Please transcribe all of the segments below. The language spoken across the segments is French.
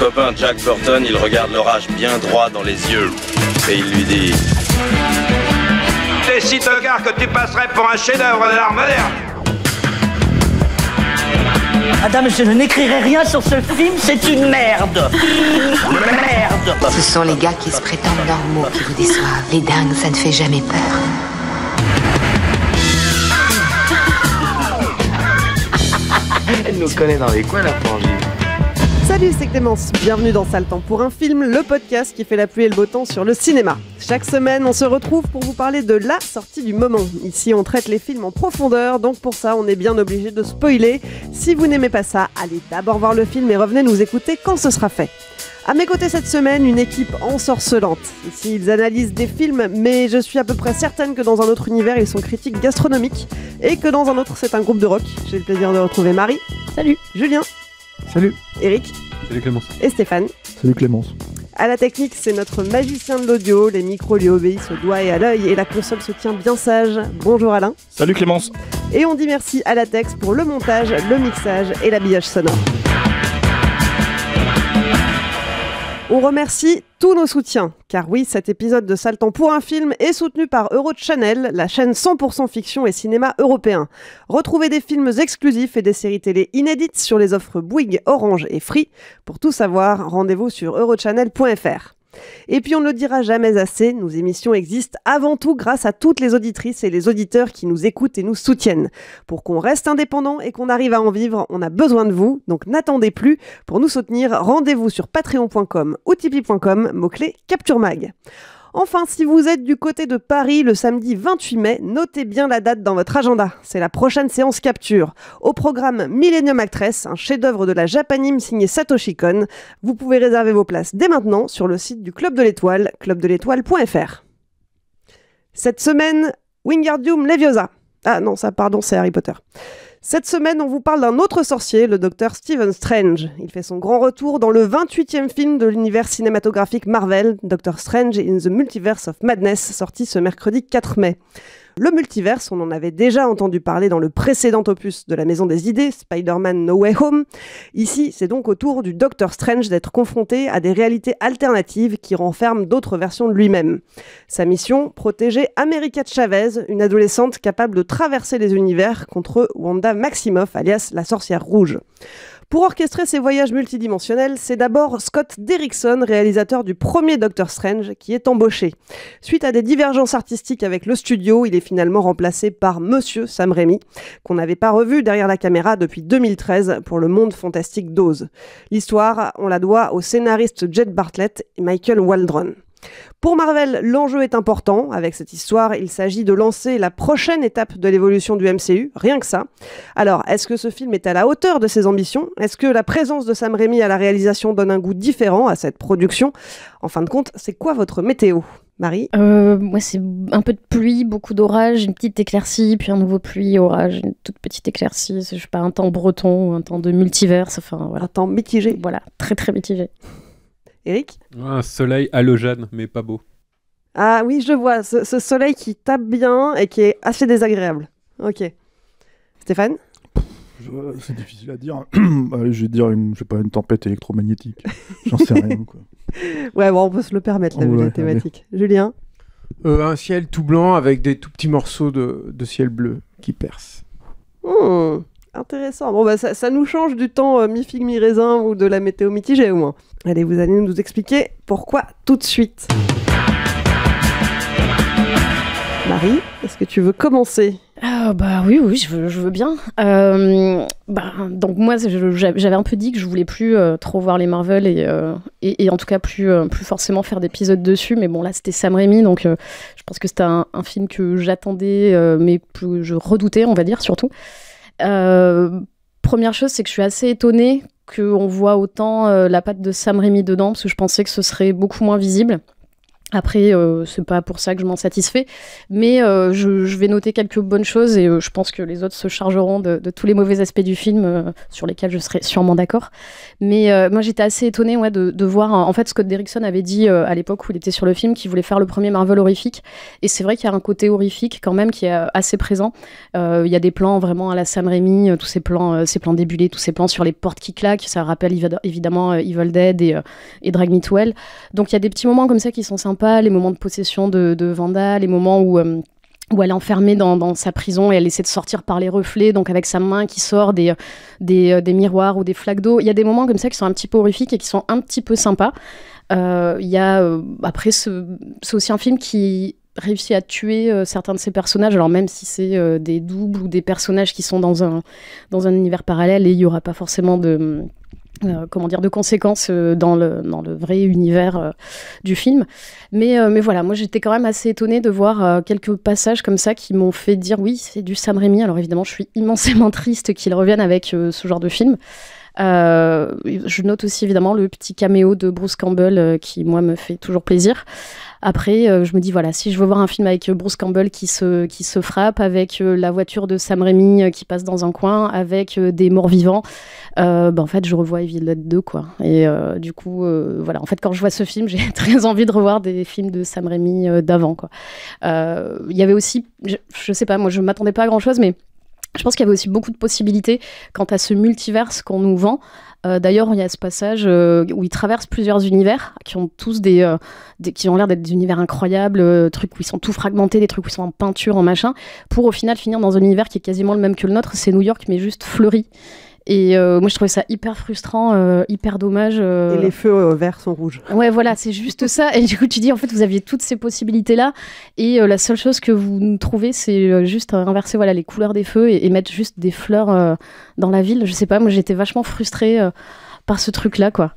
copain Jack Burton, il regarde l'orage bien droit dans les yeux. Et il lui dit... T'es si tocard que tu passerais pour un chef-d'œuvre de l'art moderne. Madame, je n'écrirai rien sur ce film, c'est une merde. Merde. Ce sont les gars qui se prétendent normaux qui vous déçoivent. Les dingues, ça ne fait jamais peur. Elle nous connaît dans les coins, la frangine. Salut, c'est Clémence. Bienvenue dans Sale Temps pour un film, le podcast qui fait la pluie et le beau temps sur le cinéma. Chaque semaine, on se retrouve pour vous parler de la sortie du moment. Ici, on traite les films en profondeur, donc pour ça, on est bien obligé de spoiler. Si vous n'aimez pas ça, allez d'abord voir le film et revenez nous écouter quand ce sera fait. À mes côtés cette semaine, une équipe ensorcelante. Ici, ils analysent des films, mais je suis à peu près certaine que dans un autre univers, ils sont critiques gastronomiques et que dans un autre, c'est un groupe de rock. J'ai le plaisir de retrouver Marie. Salut. Julien. Salut. Eric. Salut Clémence. Et Stéphane. Salut Clémence. À la technique, c'est notre magicien de l'audio. Les micros lui obéissent au doigt et à l'œil et la console se tient bien sage. Bonjour Alain. Salut Clémence. Et on dit merci à Latex pour le montage, le mixage et l'habillage sonore. On remercie tous nos soutiens, car oui, cet épisode de Sale Temps pour un film est soutenu par Eurochannel, la chaîne 100% fiction et cinéma européen. Retrouvez des films exclusifs et des séries télé inédites sur les offres Bouygues, Orange et Free. Pour tout savoir, rendez-vous sur eurochannel.fr. Et puis on ne le dira jamais assez, nos émissions existent avant tout grâce à toutes les auditrices et les auditeurs qui nous écoutent et nous soutiennent. Pour qu'on reste indépendant et qu'on arrive à en vivre, on a besoin de vous, donc n'attendez plus. Pour nous soutenir, rendez-vous sur patreon.com ou tipeee.com, mot-clé Capture Mag. Enfin, si vous êtes du côté de Paris le samedi 28 mai, notez bien la date dans votre agenda. C'est la prochaine séance Capture. Au programme Millennium Actress, un chef-d'œuvre de la Japanime signé Satoshi Kon. Vous pouvez réserver vos places dès maintenant sur le site du Club de l'Étoile, clubdeletoile.fr. Cette semaine, Wingardium Leviosa. Ah non, ça pardon, c'est Harry Potter. Cette semaine, on vous parle d'un autre sorcier, le docteur Stephen Strange. Il fait son grand retour dans le 28e film de l'univers cinématographique Marvel, Doctor Strange in the Multiverse of Madness, sorti ce mercredi 4 mai. Le multiverse, on en avait déjà entendu parler dans le précédent opus de la Maison des Idées, Spider-Man No Way Home. Ici, c'est donc au tour du Docteur Strange d'être confronté à des réalités alternatives qui renferment d'autres versions de lui-même. Sa mission, protéger America Chavez, une adolescente capable de traverser les univers contre Wanda Maximoff, alias la sorcière rouge. Pour orchestrer ces voyages multidimensionnels, c'est d'abord Scott Derrickson, réalisateur du premier Doctor Strange, qui est embauché. Suite à des divergences artistiques avec le studio, il est finalement remplacé par Monsieur Sam Raimi, qu'on n'avait pas revu derrière la caméra depuis 2013 pour le monde fantastique d'Oz. L'histoire, on la doit au scénariste Jed Bartlett et Michael Waldron. Pour Marvel, l'enjeu est important. Avec cette histoire, il s'agit de lancer la prochaine étape de l'évolution du MCU, rien que ça. Alors, est-ce que ce film est à la hauteur de ses ambitions ? Est-ce que la présence de Sam Raimi à la réalisation donne un goût différent à cette production ? En fin de compte, c'est quoi votre météo ? Marie ? Moi, c'est un peu de pluie, beaucoup d'orage, une petite éclaircie, puis un nouveau pluie, orage, une toute petite éclaircie. Je sais pas, un temps breton, un temps de multiverse, enfin voilà. Un temps mitigé ? Voilà, très très mitigé. Eric ? Un soleil halogène, mais pas beau. Ah oui, je vois, ce soleil qui tape bien et qui est assez désagréable. Ok. Stéphane ? C'est difficile à dire. Allez, je vais dire une tempête électromagnétique. J'en sais rien, quoi. Ouais, bon, on peut se le permettre, la thématique. Allez. Julien ? Un ciel tout blanc avec des tout petits morceaux de ciel bleu qui percent. Intéressant. Bon, bah, ça nous change du temps mi-figue, mi-raisin ou de la météo mitigée, au moins. Allez, vous allez nous expliquer pourquoi tout de suite. Marie, est-ce que tu veux commencer ? Oui, je veux bien. Donc moi, j'avais un peu dit que je voulais plus trop voir les Marvel et en tout cas plus forcément faire d'épisodes dessus. Mais bon, là, c'était Sam Raimi, donc je pense que c'était un film que j'attendais, mais que je redoutais, on va dire, surtout. Première chose, c'est que je suis assez étonnée qu'on voit autant la patte de Sam Raimi dedans, parce que je pensais que ce serait beaucoup moins visible. Après, c'est pas pour ça que je m'en satisfais, mais je vais noter quelques bonnes choses et je pense que les autres se chargeront de tous les mauvais aspects du film sur lesquels je serai sûrement d'accord. Mais moi, j'étais assez étonnée de voir... En fait, Scott Derrickson avait dit à l'époque où il était sur le film qu'il voulait faire le premier Marvel horrifique. Et c'est vrai qu'il y a un côté horrifique quand même qui est assez présent. Il y a des plans vraiment à la Sam Raimi, tous ces plans débulés, tous ces plans sur les portes qui claquent. Ça rappelle évidemment Evil Dead et Drag Me to Hell. Donc il y a des petits moments comme ça qui sont sympas, les moments de possession de Wanda, les moments où elle est enfermée dans sa prison et elle essaie de sortir par les reflets, donc avec sa main qui sort des miroirs ou des flaques d'eau. Il y a des moments comme ça qui sont un petit peu horrifiques et qui sont un petit peu sympas. Après, c'est aussi un film qui réussit à tuer certains de ses personnages, alors même si c'est des doubles ou des personnages qui sont dans un univers parallèle, et il n'y aura pas forcément de conséquences dans le vrai univers du film. Mais voilà, moi j'étais quand même assez étonnée de voir quelques passages comme ça qui m'ont fait dire oui, c'est du Sam Raimi. Alors évidemment, je suis immensément triste qu'il revienne avec ce genre de film. Je note aussi évidemment le petit caméo de Bruce Campbell qui, moi, me fait toujours plaisir. Après, je me dis, voilà, si je veux voir un film avec Bruce Campbell qui se frappe, avec la voiture de Sam Raimi qui passe dans un coin, avec des morts-vivants, en fait, je revois Evil Dead 2, quoi. Et du coup, voilà, en fait, quand je vois ce film, j'ai très envie de revoir des films de Sam Raimi d'avant, quoi. Il y avait aussi, je sais pas, moi, je m'attendais pas à grand-chose, mais je pense qu'il y avait aussi beaucoup de possibilités quant à ce multiverse qu'on nous vend. D'ailleurs, il y a ce passage où ils traversent plusieurs univers qui ont tous qui ont l'air d'être des univers incroyables, trucs où ils sont tout fragmentés, des trucs où ils sont en peinture, en machin, pour au final finir dans un univers qui est quasiment le même que le nôtre. C'est New York, mais juste fleuri. Et moi, je trouvais ça hyper frustrant, hyper dommage. Et les feux verts sont rouges. Ouais, voilà, c'est juste ça. Et du coup, tu dis, en fait, vous aviez toutes ces possibilités-là. Et la seule chose que vous trouvez, c'est juste inverser les couleurs des feux et mettre juste des fleurs dans la ville. Je sais pas, moi, j'étais vachement frustrée par ce truc-là, quoi.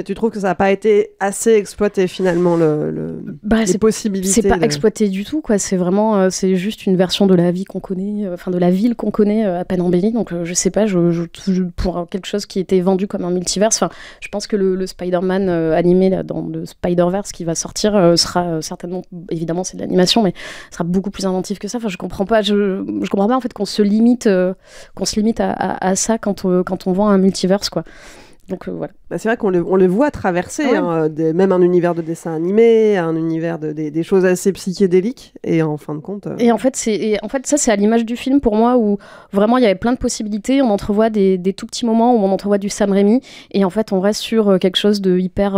Tu trouves que ça n'a pas été assez exploité finalement, les possibilités? C'est pas exploité du tout, quoi. C'est vraiment, c'est juste une version de la vie qu'on connaît, de la ville qu'on connaît à peine embellie. Donc je sais pas, pour quelque chose qui était vendu comme un multiverse, je pense que le Spider-Man animé là, dans le Spider-Verse qui va sortir sera certainement, évidemment c'est de l'animation, mais sera beaucoup plus inventif que ça. Enfin, je comprends pas en fait qu'on se limite à ça quand on vend un multiverse, quoi. Donc voilà. C'est vrai qu'on le voit traverser, même un univers de dessin animé, un univers des choses assez psychédéliques, et en fin de compte... Et en fait, ça, c'est à l'image du film, pour moi, où vraiment, il y avait plein de possibilités. On entrevoit des tout petits moments où on entrevoit du Sam Raimi, et en fait, on reste sur quelque chose de hyper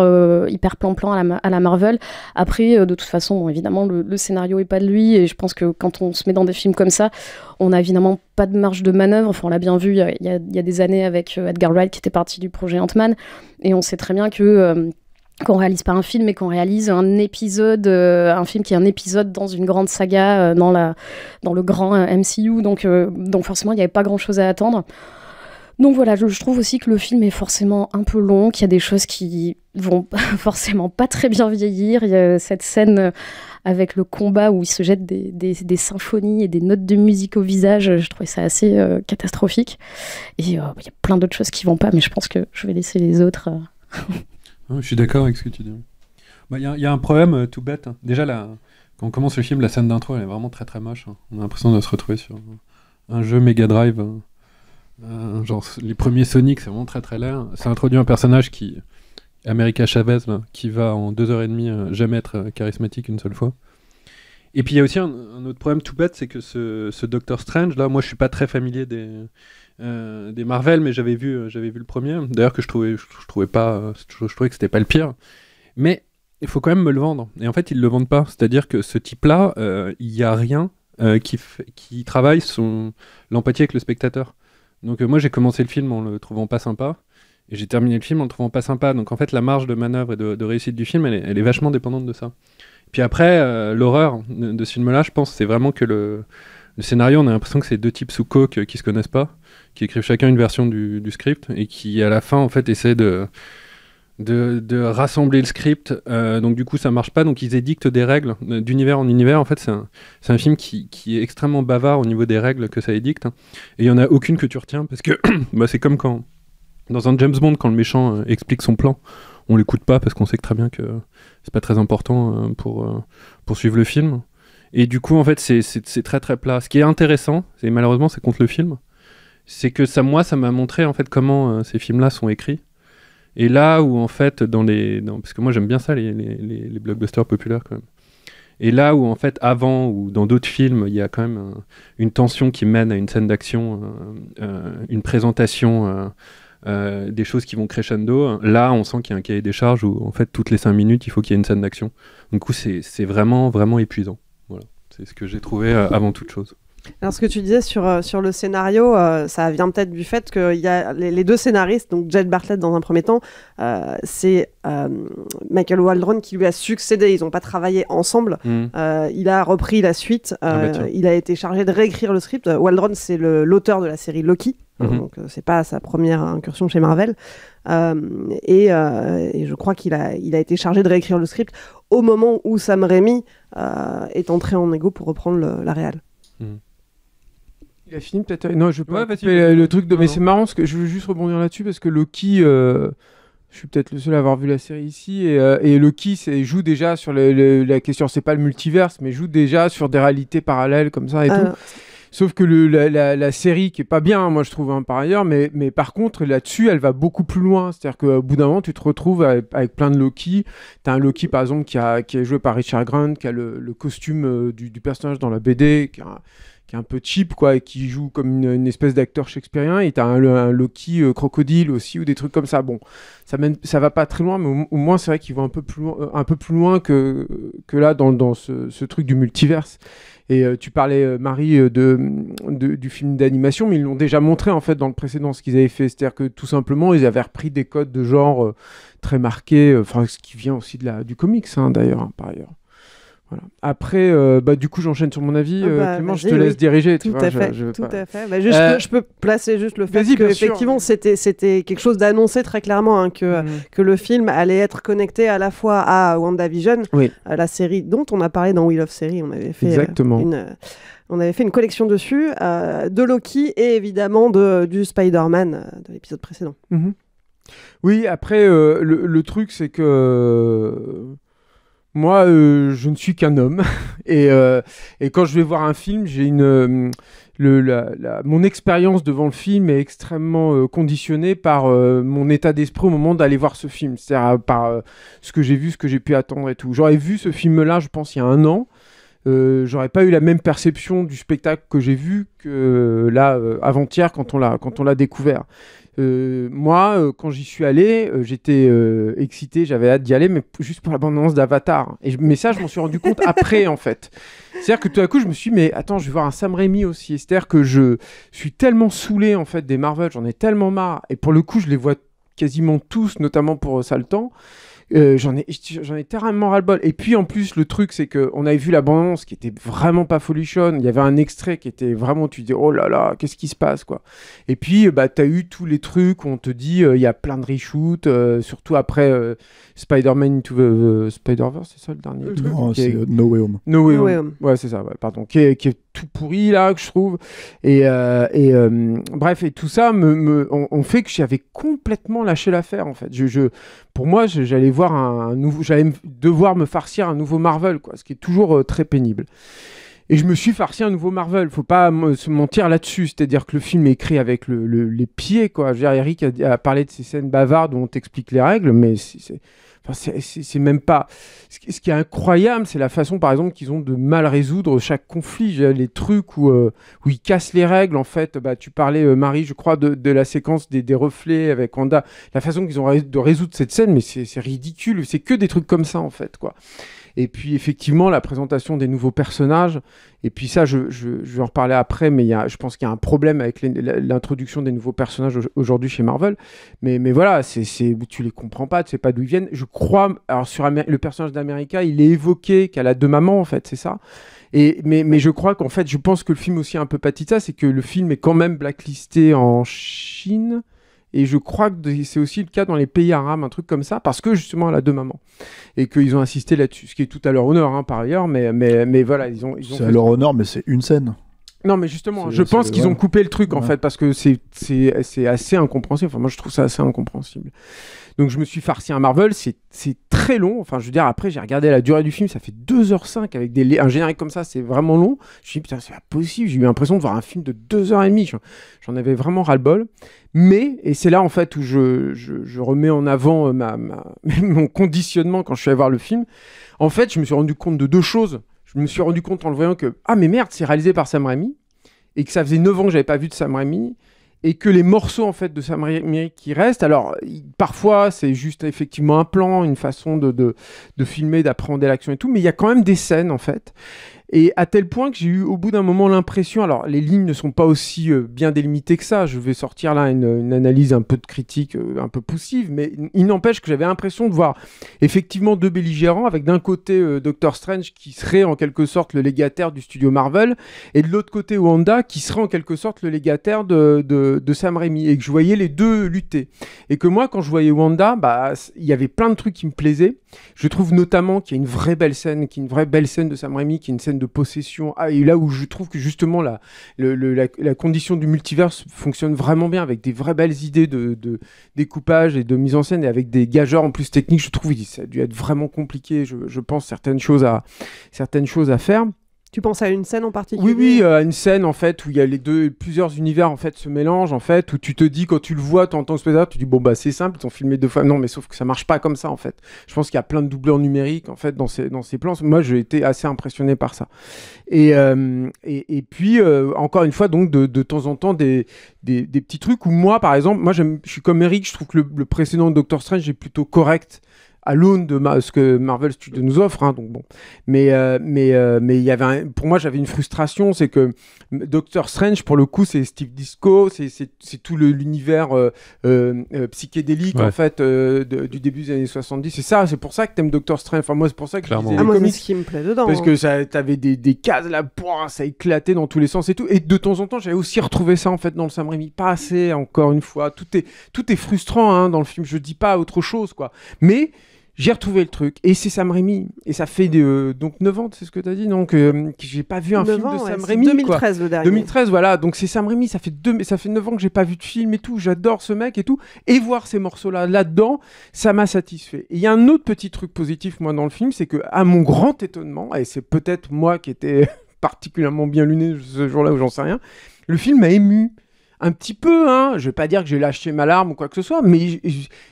plan-plan à la Marvel. Après, de toute façon, évidemment, le scénario est pas de lui, et je pense que quand on se met dans des films comme ça, on n'a évidemment pas de marge de manœuvre. Enfin, on l'a bien vu il y a des années avec Edgar Wright, qui était parti du projet Ant-Man, et on sait très bien que qu'on réalise pas un film, mais qu'on réalise un épisode, un film qui est un épisode dans une grande saga, dans le grand MCU, donc forcément il n'y avait pas grand chose à attendre. Donc voilà, je trouve aussi que le film est forcément un peu long, qu'il y a des choses qui vont forcément pas très bien vieillir. Il y a cette scène avec le combat où il se jette des symphonies et des notes de musique au visage. Je trouvais ça assez catastrophique. Et il y a plein d'autres choses qui vont pas, mais je pense que je vais laisser les autres. Je suis d'accord avec ce que tu dis. Il y a un problème tout bête. Déjà, quand on commence le film, la scène d'intro, elle est vraiment très très moche. On a l'impression de se retrouver sur un jeu Mega Drive. Genre les premiers Sonic, c'est vraiment très très laid. Ça introduit un personnage America Chavez, là, qui va en 2h30 jamais être charismatique une seule fois. Et puis il y a aussi un autre problème tout bête, c'est que ce Doctor Strange là, moi je suis pas très familier des Marvel, mais j'avais vu le premier, d'ailleurs, que je trouvais que c'était pas le pire, mais il faut quand même me le vendre, et en fait ils le vendent pas. C'est-à-dire que ce type là, il y a rien qui travaille l'empathie avec le spectateur. Donc moi j'ai commencé le film en le trouvant pas sympa, et j'ai terminé le film en le trouvant pas sympa. Donc en fait la marge de manœuvre et de réussite du film, elle est vachement dépendante de ça. Puis après, l'horreur de ce film-là, je pense, c'est vraiment que le scénario, on a l'impression que c'est deux types sous coke qui se connaissent pas, qui écrivent chacun une version du script, et qui à la fin en fait essaient de rassembler le script. Donc du coup ça marche pas, donc ils édictent des règles d'univers en univers. En fait c'est un film qui est extrêmement bavard au niveau des règles que ça édicte, et il y en a aucune que tu retiens, parce que c'est comme quand dans un James Bond, quand le méchant explique son plan, on l'écoute pas parce qu'on sait que très bien que c'est pas très important pour suivre le film. Et du coup, en fait, c'est très très plat. Ce qui est intéressant, malheureusement, c'est contre le film, c'est que ça m'a montré en fait comment ces films-là sont écrits. Et là où en fait, parce que moi j'aime bien ça, les blockbusters populaires quand même. Et là où en fait, avant ou dans d'autres films, il y a quand même une tension qui mène à une scène d'action, une présentation, des choses qui vont crescendo. Là, on sent qu'il y a un cahier des charges où en fait, toutes les 5 minutes, il faut qu'il y ait une scène d'action. Du coup, c'est vraiment, vraiment épuisant. Voilà. C'est ce que j'ai trouvé avant toute chose. Alors, ce que tu disais sur le scénario, ça vient peut-être du fait qu'il y a les deux scénaristes, donc Jed Bartlett dans un premier temps, c'est Michael Waldron qui lui a succédé. Ils n'ont pas travaillé ensemble. Il a repris la suite. Il a été chargé de réécrire le script. Waldron, c'est l'auteur de la série Loki. Donc, c'est pas sa première incursion chez Marvel. Et je crois qu'il a été chargé de réécrire le script au moment où Sam Raimi est entré en égo pour reprendre la réal. Il a fini peut-être. Non, je peux pas couper le truc de. Mais c'est marrant parce que je veux juste rebondir là-dessus parce que Loki, je suis peut-être le seul à avoir vu la série ici et Loki joue déjà sur la question. C'est pas le multiverse, mais joue déjà sur des réalités parallèles comme ça et tout. Sauf que la série qui est pas bien, moi je trouve par ailleurs, mais par contre là-dessus, elle va beaucoup plus loin. C'est-à-dire qu'au bout d'un moment, tu te retrouves avec plein de Loki. T'as un Loki par exemple qui est joué par Richard Grant, qui a le costume du personnage dans la BD, qui est un peu cheap quoi, et qui joue comme une espèce d'acteur shakespearien. Et t'as un Loki crocodile aussi ou des trucs comme ça. Bon, ça va pas très loin, mais au moins c'est vrai qu'ils vont un peu plus loin que là dans ce truc du multiverse. Et tu parlais, Marie, du film d'animation, mais ils l'ont déjà montré en fait dans le précédent ce qu'ils avaient fait. C'est-à-dire que tout simplement, ils avaient repris des codes de genre très marqués, ce qui vient aussi du comics d'ailleurs, par ailleurs. Voilà. Après, du coup, j'enchaîne sur mon avis. Clément, je te laisse diriger. Tout à fait. Je peux placer juste le fait qu'effectivement, c'était quelque chose d'annoncé très clairement, que le film allait être connecté à la fois à WandaVision, la série dont on a parlé dans Wheel of Series. On avait fait on avait fait une collection dessus, de Loki et évidemment du Spider-Man de l'épisode précédent. Oui, après, le truc, c'est que... Moi, je ne suis qu'un homme et quand je vais voir un film, j'ai mon expérience devant le film est extrêmement conditionnée par mon état d'esprit au moment d'aller voir ce film, c'est-à-dire par ce que j'ai vu, ce que j'ai pu attendre et tout. J'aurais vu ce film-là, je pense, il y a 1 an. J'aurais pas eu la même perception du spectacle que j'ai vu que là avant-hier quand on l'a découvert. Moi, quand j'y suis allé, j'étais excité, j'avais hâte d'y aller, mais juste pour la bande-annonce d'Avatar. Mais ça, je m'en suis rendu compte après, en fait. C'est-à-dire que tout à coup, je me suis dit, mais attends, je vais voir un Sam Raimi aussi. C'est-à-dire que je suis tellement saoulé, en fait, des Marvel, j'en ai tellement marre. Et pour le coup, je les vois quasiment tous, notamment pour Saltan. J'en ai terriblement ras-le-bol. Et puis en plus, le truc, c'est qu'on avait vu la bande-annonce qui était vraiment pas folichonne. Il y avait un extrait qui était vraiment, tu te dis, oh là là, qu'est-ce qui se passe, quoi. Et puis, t'as eu tous les trucs où on te dit, il y a plein de reshoots, surtout après Spider-Man Into the Spider-Verse, c'est ça le dernier truc c'est No Way Home. No Way Home. Ouais, c'est ça, pardon. Qui est tout pourri, là, que je trouve. Et bref, et tout ça on fait que j'avais complètement lâché l'affaire, en fait. Pour moi, j'allais voir j'allais devoir me farcir un nouveau Marvel, quoi, ce qui est toujours très pénible. Et je me suis farci un nouveau Marvel, faut pas se mentir là-dessus, c'est-à-dire que le film est écrit avec les pieds, quoi. Je veux dire, Eric a parlé de ces scènes bavardes où on t'explique les règles, mais c'est même pas... Ce qui est incroyable, c'est la façon, par exemple, qu'ils ont de mal résoudre chaque conflit. Les trucs où ils cassent les règles, en fait. Tu parlais, Marie, je crois, de la séquence des reflets avec Wanda. La façon qu'ils ont de résoudre cette scène, mais c'est ridicule. C'est que des trucs comme ça, en fait, quoi. Et puis, effectivement, la présentation des nouveaux personnages. Et puis ça, je vais en reparler après, mais je pense qu'il y a un problème avec l'introduction des nouveaux personnages aujourd'hui chez Marvel. Mais voilà, tu les comprends pas, tu sais pas d'où ils viennent. Je crois... Alors, sur le personnage d'America, il est évoqué qu'elle a 2 mamans, en fait, c'est ça. Mais je crois qu'en fait, je pense que le film aussi a un peu pâti de ça, c'est que le film est quand même blacklisté en Chine... Et je crois que c'est aussi le cas dans les pays arabes, un truc comme ça, parce que justement elle a 2 mamans. Et qu'ils ont insisté là-dessus, ce qui est tout à leur honneur, par ailleurs, mais voilà, ils ont c'est à leur honneur, mais c'est une scène. Non, mais justement, je pense qu'ils ont coupé le truc, en fait, parce que c'est assez incompréhensible. Enfin, moi, je trouve ça assez incompréhensible. Donc, je me suis farci un Marvel. C'est très long. Enfin, je veux dire, après, j'ai regardé la durée du film. Ça fait 2h05 avec un générique comme ça. C'est vraiment long. Je me suis dit, putain, c'est pas possible. J'ai eu l'impression de voir un film de 2h30. J'en avais vraiment ras-le-bol. Mais, et c'est là, en fait, où je remets en avant mon conditionnement quand je suis allé voir le film. En fait, je me suis rendu compte de 2 choses. Je me suis rendu compte en le voyant que, ah mais merde, c'est réalisé par Sam Raimi, et que ça faisait 9 ans que j'avais pas vu de Sam Raimi, et que les morceaux en fait de Sam Raimi qui restent, alors parfois c'est juste effectivement un plan, une façon de filmer, d'appréhender l'action et tout, mais il y a quand même des scènes en fait. Et à tel point que j'ai eu au bout d'un moment l'impression, alors les lignes ne sont pas aussi bien délimitées que ça, je vais sortir là une analyse un peu de critique, un peu poussive, mais il n'empêche que j'avais l'impression de voir effectivement 2 belligérants, avec d'un côté Doctor Strange qui serait en quelque sorte le légataire du studio Marvel, et de l'autre côté Wanda qui serait en quelque sorte le légataire de Sam Raimi, et que je voyais les deux lutter. Et que moi, quand je voyais Wanda, il y avait plein de trucs qui me plaisaient. Je trouve notamment qu'il y a une vraie belle scène de Sam Raimi, qui est une scène de possession, et là où je trouve que justement la condition du multiverse fonctionne vraiment bien, avec des vraies belles idées de découpage et de mise en scène, et avec des gageurs en plus techniques. Je trouve que ça a dû être vraiment compliqué, je pense, certaines choses à faire. Tu penses à une scène en particulier ? Oui, une scène en fait où il y a plusieurs univers en fait se mélangent en fait, où tu te dis, quand tu le vois, tu entends ce spectateur, tu te dis bon bah c'est simple, ils ont filmé 2 fois. Non, mais sauf que ça marche pas comme ça en fait. Je pense qu'il y a plein de doubleurs numériques en fait dans ces plans. Moi j'ai été assez impressionné par ça. Et puis encore une fois, donc de temps en temps des petits trucs où moi par exemple, je suis comme Eric, je trouve que le précédent Doctor Strange est plutôt correct à l'aune de ce que Marvel Studios nous offre, hein, donc bon. Mais il y avait pour moi, j'avais une frustration, c'est que Doctor Strange, pour le coup, c'est Steve Ditko, c'est tout l'univers psychédélique en fait du début des années 70. C'est ça, c'est pour ça que t'aimes Doctor Strange. Enfin moi, c'est pour ça que je lisais les moi, comics, c'est ce qui me plaît dedans. parce que t'avais des cases là, ça éclatait dans tous les sens et tout. Et de temps en temps, j'avais aussi retrouvé ça en fait dans le Sam Raimi. Pas assez, encore une fois. Tout est frustrant hein, dans le film. Je dis pas autre chose quoi. Mais j'ai retrouvé le truc, et c'est Sam Raimi, et ça fait donc 9 ans, c'est ce que tu as dit, donc que j'ai pas vu un film de Sam Raimi. 2013 quoi. Le dernier. 2013, voilà, donc c'est Sam Raimi, ça fait 9 ans que j'ai pas vu de film et tout, j'adore ce mec et tout, et voir ces morceaux-là là-dedans, ça m'a satisfait. Et il y a un autre petit truc positif, moi, dans le film, c'est que, à mon grand étonnement, et c'est peut-être moi qui étais particulièrement bien luné ce jour-là, où j'en sais rien, le film m'a ému. Un petit peu, hein, je vais pas dire que j'ai lâché ma larme ou quoi que ce soit, mais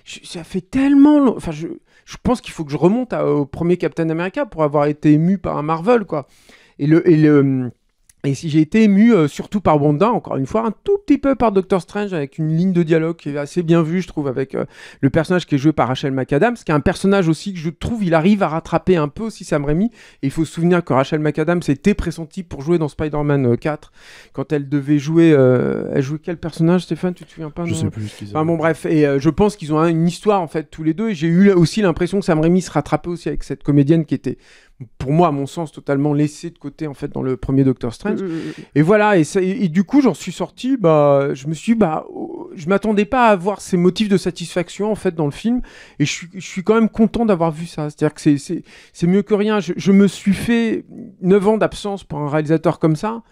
ça fait tellement... Enfin, je pense qu'il faut que je remonte au premier Captain America pour avoir été ému par un Marvel, quoi. Et si j'ai été ému surtout par Wanda, encore une fois, un tout petit peu par Doctor Strange, avec une ligne de dialogue qui est assez bien vue, je trouve, avec le personnage qui est joué par Rachel McAdams, qui est un personnage aussi que je trouve, il arrive à rattraper un peu aussi Sam Raimi. Et il faut se souvenir que Rachel McAdams était pressentie pour jouer dans Spider-Man 4, quand elle devait jouer... elle jouait quel personnage, Stéphane, tu te souviens pas? Je sais plus ce qu'ils bon, bref, et je pense qu'ils ont une histoire, en fait, tous les deux, et j'ai eu aussi l'impression que Sam Raimi se rattrapait aussi avec cette comédienne qui était... pour moi, à mon sens, totalement laissé de côté en fait dans le premier Doctor Strange. Et voilà, et du coup, j'en suis sorti, je me suis je m'attendais pas à avoir ces motifs de satisfaction en fait dans le film, et je suis quand même content d'avoir vu ça. C'est-à-dire que c'est mieux que rien. Je me suis fait 9 ans d'absence pour un réalisateur comme ça.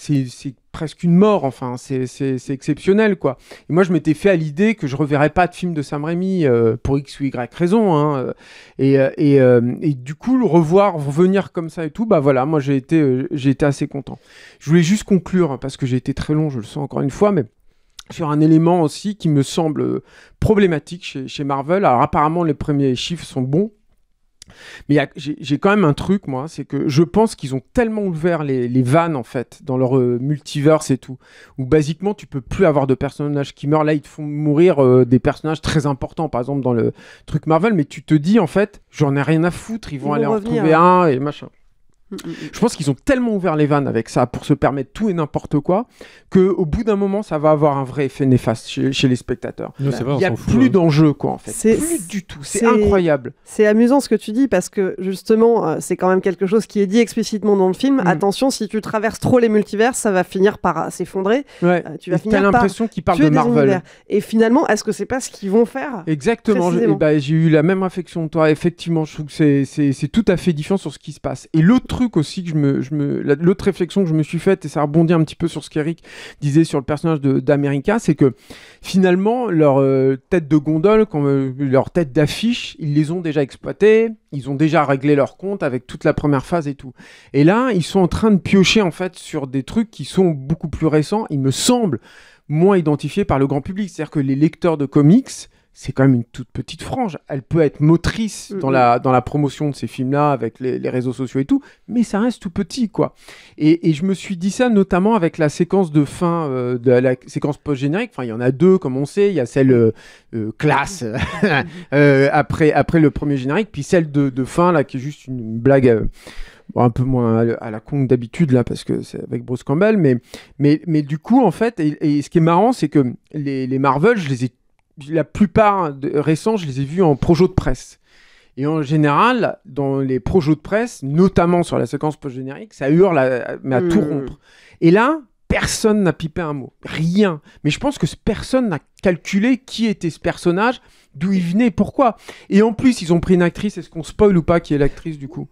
C'est presque une mort, enfin, c'est exceptionnel, quoi. Et moi, je m'étais fait à l'idée que je reverrais pas de film de Sam Raimi pour X ou Y raison, hein, et du coup, le revenir comme ça et tout, voilà, moi, j'ai été assez content. Je voulais juste conclure, hein, parce que j'ai été très long, je le sens encore une fois, mais sur un élément aussi qui me semble problématique chez Marvel. Alors, apparemment, les premiers chiffres sont bons, mais j'ai quand même un truc, moi, c'est que je pense qu'ils ont tellement ouvert les vannes, en fait, dans leur multiverse et tout, où basiquement, tu peux plus avoir de personnages qui meurent. Là, ils te font mourir des personnages très importants, par exemple, dans le truc Marvel, mais tu te dis, en fait, j'en ai rien à foutre, ils vont aller en retrouver un, et machin. Je pense qu'ils ont tellement ouvert les vannes avec ça pour se permettre tout et n'importe quoi qu'au bout d'un moment ça va avoir un vrai effet néfaste chez les spectateurs. Il n'y a plus d'enjeu quoi en fait. Plus du tout. C'est incroyable. C'est amusant ce que tu dis parce que justement c'est quand même quelque chose qui est dit explicitement dans le film. Attention, si tu traverses trop les multivers, ça va finir par s'effondrer. Ouais. Tu vas finir par l'impression qu'ils parlent de Marvel. Et finalement, est-ce que c'est pas ce qu'ils vont faire? Exactement. J'ai eu la même réflexion que toi. Effectivement, je trouve que c'est tout à fait différent sur ce qui se passe. Et l'autre truc aussi que l'autre réflexion que je me suis faite, et ça rebondit un petit peu sur ce qu'Eric disait sur le personnage d'America, c'est que finalement, leur tête de gondole, leur tête d'affiche, ils les ont déjà exploitées, ils ont déjà réglé leur compte avec toute la première phase et tout. Et là, ils sont en train de piocher en fait sur des trucs qui sont beaucoup plus récents, il me semble, moins identifiés par le grand public. C'est-à-dire que les lecteurs de comics, c'est quand même une toute petite frange. Elle peut être motrice dans la promotion de ces films-là, avec les réseaux sociaux et tout, mais ça reste tout petit, quoi. Et je me suis dit ça notamment avec la séquence de fin, de la séquence post-générique. Enfin, il y en a deux, comme on sait. Il y a celle classe, après le premier générique, puis celle de fin, là, qui est juste une blague... un peu moins à la con que d'habitude là parce que c'est avec Bruce Campbell, mais du coup en fait et ce qui est marrant c'est que les Marvel la plupart récents je les ai vus en projo de presse et en général dans les projos de presse notamment sur la séquence post-générique ça hurle mais à tout rompre et là personne n'a pipé un mot, rien, mais je pense que personne n'a calculé qui était ce personnage, d'où il venait, pourquoi, et en plus ils ont pris une actrice, est-ce qu'on spoil ou pas qui est l'actrice du coup?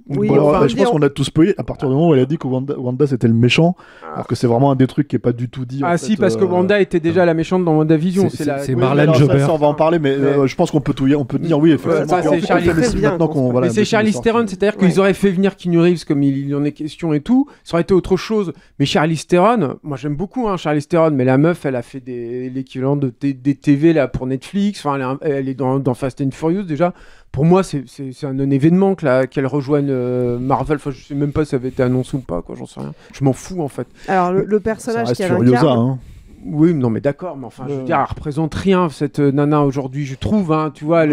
Oui, je pense qu'on a tous spoilé à partir du moment où elle a dit que Wanda c'était le méchant, alors que c'est vraiment un des trucs qui est pas du tout dit. Ah si, parce que Wanda était déjà la méchante dans WandaVision. C'est Marlène Jobert. Ça, on va en parler, mais je pense qu'on peut dire oui, effectivement. Mais c'est Charlize Theron, c'est-à-dire qu'ils auraient fait venir Keanu Reeves comme il en est question et tout, ça aurait été autre chose. Mais Charlize Theron, moi j'aime beaucoup Charlize Theron, mais la meuf, elle a fait l'équivalent des TV là pour Netflix. Enfin, elle est dans Fast and Furious déjà. Pour moi, c'est un non-événement qu'elle rejoigne Marvel. Enfin, je sais même pas si ça avait été annoncé ou pas, quoi. J'en sais rien. Je m'en fous, en fait. Alors, le personnage qu'elle incarne... Oui, non, mais d'accord. Mais enfin, je veux dire, elle représente rien, cette nana, aujourd'hui, je trouve. Tu vois,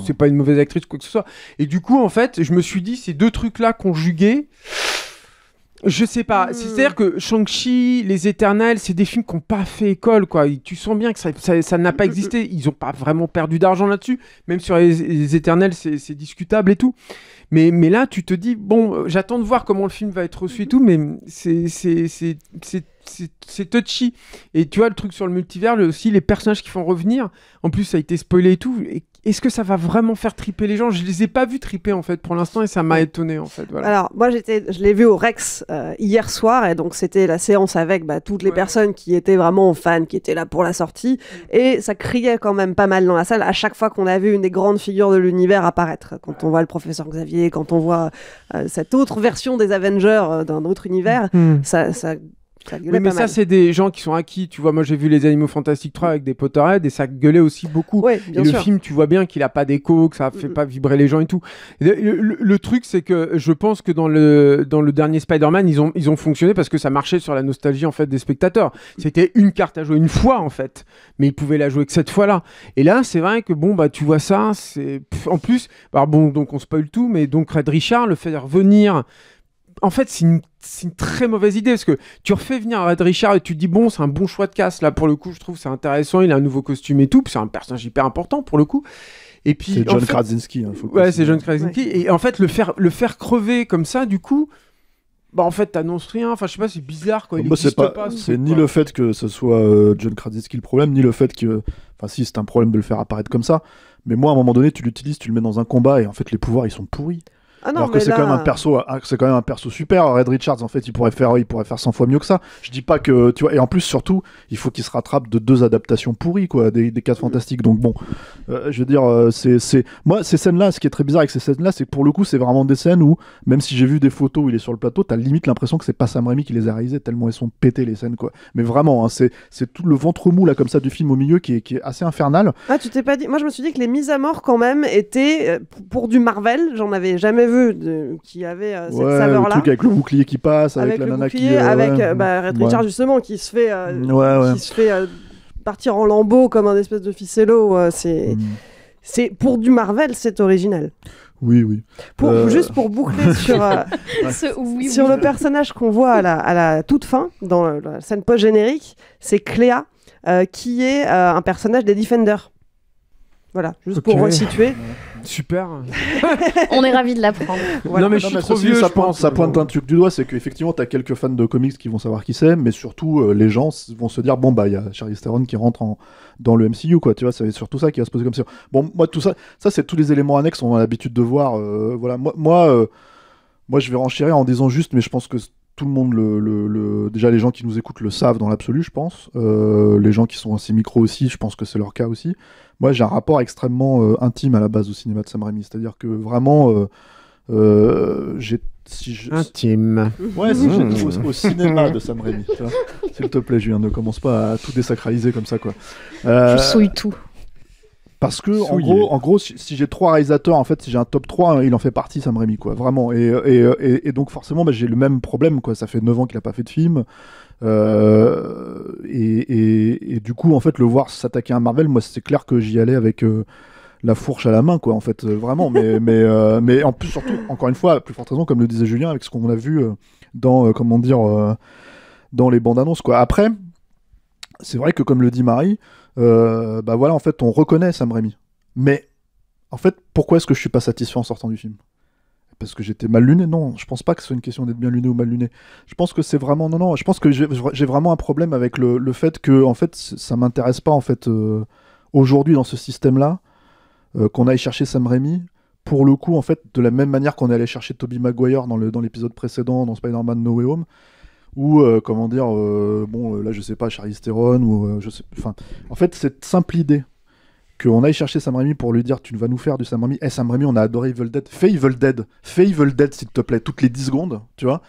c'est pas une mauvaise actrice, quoi que ce soit. Et du coup, en fait, je me suis dit, ces deux trucs-là conjugués... Je sais pas, c'est-à-dire que Shang-Chi, Les Éternels, c'est des films qui n'ont pas fait école, quoi. Tu sens bien que ça n'a pas existé. Ils n'ont pas vraiment perdu d'argent là-dessus. Même sur les Éternels, c'est discutable et tout. Mais là, tu te dis, bon, j'attends de voir comment le film va être reçu et tout, mais c'est touchy. Et tu vois, le truc sur le multivers, aussi, les personnages qui font revenir, en plus, ça a été spoilé et tout. Est-ce que ça va vraiment faire triper les gens? Je les ai pas vus triper en fait pour l'instant et ça m'a étonné en fait. Voilà. Alors moi je l'ai vu au Rex hier soir et donc c'était la séance avec toutes les personnes qui étaient vraiment fans, qui étaient là pour la sortie et ça criait quand même pas mal dans la salle à chaque fois qu'on a vu une des grandes figures de l'univers apparaître. Quand on voit le professeur Xavier, quand on voit cette autre version des Avengers d'un autre univers, ça oui, mais ça, c'est des gens qui sont acquis. Tu vois, moi, j'ai vu Les Animaux Fantastiques 3 avec des Potterheads et ça gueulait aussi beaucoup. Ouais, et le film, tu vois bien qu'il a pas d'écho, que ça fait pas vibrer les gens et tout. Le truc, c'est que je pense que dans le dernier Spider-Man, ils ont fonctionné parce que ça marchait sur la nostalgie, en fait, des spectateurs. C'était une carte à jouer une fois, en fait. Mais ils pouvaient la jouer que cette fois-là. Et là, c'est vrai que, bon, bah, tu vois ça, c'est... En plus, alors bon, donc on spoil tout, mais donc Red Richard, le fait revenir... En fait, c'est une très mauvaise idée parce que tu refais venir Red Richard et tu te dis bon, c'est un bon choix de cast là pour le coup, je trouve c'est intéressant, il a un nouveau costume et tout, puis c'est un personnage hyper important pour le coup. Et puis c'est John Krasinski, ouais, c'est John Krasinski et en fait le faire crever comme ça du coup bah en fait t'annonces rien, enfin je sais pas, c'est bizarre quoi, il existe pas c'est ni le fait que ce soit John Krasinski le problème, ni le fait que enfin si c'est un problème de le faire apparaître comme ça, mais moi à un moment donné tu l'utilises, tu le mets dans un combat et en fait les pouvoirs ils sont pourris. Ah non, alors que c'est quand même un perso super. Red Richards, en fait, il pourrait faire 100 fois mieux que ça. Je dis pas que, tu vois, et en plus, surtout, il faut qu'il se rattrape de 2 adaptations pourries, quoi, des 4 fantastiques. Donc bon, je veux dire, moi, ces scènes-là, ce qui est très bizarre avec ces scènes-là, c'est que pour le coup, c'est vraiment des scènes où, même si j'ai vu des photos où il est sur le plateau, t'as limite l'impression que c'est pas Sam Raimi qui les a réalisées, tellement elles sont pétées, les scènes, quoi. Mais vraiment, hein, c'est tout le ventre mou, là, comme ça, du film au milieu, qui est assez infernal. Ah, tu t'es pas dit, moi, je me suis dit que les mises à mort, quand même, étaient, pour du Marvel, j'en avais jamais vu qui avait cette saveur-là. Le truc avec le bouclier qui passe, avec la nana qui... avec Red Richard, justement, qui se fait, partir en lambeaux comme un espèce de ficello. C'est pour du Marvel, c'est original. Oui. Juste pour boucler sur le personnage qu'on voit à la toute fin, dans la scène post-générique, c'est Cléa, qui est un personnage des Defenders. Voilà, juste pour resituer. Super. On est ravis de l'apprendre. Voilà. Non mais je suis trop vieux, ça pointe un truc du doigt, c'est qu'effectivement t'as quelques fans de comics qui vont savoir qui c'est, mais surtout les gens vont se dire bon bah il y a Charlize Theron qui rentre dans le MCU, quoi, tu vois, c'est surtout ça qui va se poser comme ça. Bon, moi tout ça c'est tous les éléments annexes qu'on a l'habitude de voir, voilà. Moi Moi, je vais renchérir en disant juste, mais je pense que tout le monde, déjà les gens qui nous écoutent le savent dans l'absolu, je pense. Les gens qui sont assez micro aussi, je pense que c'est leur cas aussi. Moi, j'ai un rapport extrêmement intime à la base au cinéma de Sam Raimi. C'est-à-dire que vraiment, intime. Ouais, au cinéma de Sam Raimi. S'il te plaît, Julien, ne commence pas à tout désacraliser comme ça, quoi. Je souille tout. Parce que, en gros, si j'ai 3 réalisateurs, en fait, si j'ai un top 3, il en fait partie, Sam Raimi, quoi, vraiment. Et donc, forcément, j'ai le même problème, quoi. Ça fait 9 ans qu'il a pas fait de film. Et du coup, en fait, le voir s'attaquer à Marvel, moi, c'est clair que j'y allais avec la fourche à la main, quoi, en fait, vraiment. Mais en plus, surtout, encore une fois, à plus forte raison, comme le disait Julien, avec ce qu'on a vu dans les bandes annonces, quoi. Après, c'est vrai que, comme le dit Marie, voilà, en fait, on reconnaît Sam Raimi. Mais, en fait, pourquoi est-ce que je suis pas satisfait en sortant du film ? Parce que j'étais mal luné ? Non, je pense pas que ce soit une question d'être bien luné ou mal luné. Je pense que c'est vraiment... Non, je pense que j'ai vraiment un problème avec le fait que, en fait, ça m'intéresse pas, en fait, aujourd'hui, dans ce système-là, qu'on aille chercher Sam Raimi, pour le coup, en fait, de la même manière qu'on est allé chercher Tobey Maguire dans l'épisode précédent, dans Spider-Man No Way Home, ou là je sais pas, Charlize Theron, ou en fait, cette simple idée qu'on aille chercher Sam Raimi pour lui dire tu vas nous faire du Sam Raimi, Sam Raimi, on a adoré Evil Dead, fais Evil Dead s'il te plaît, toutes les 10 secondes, tu vois.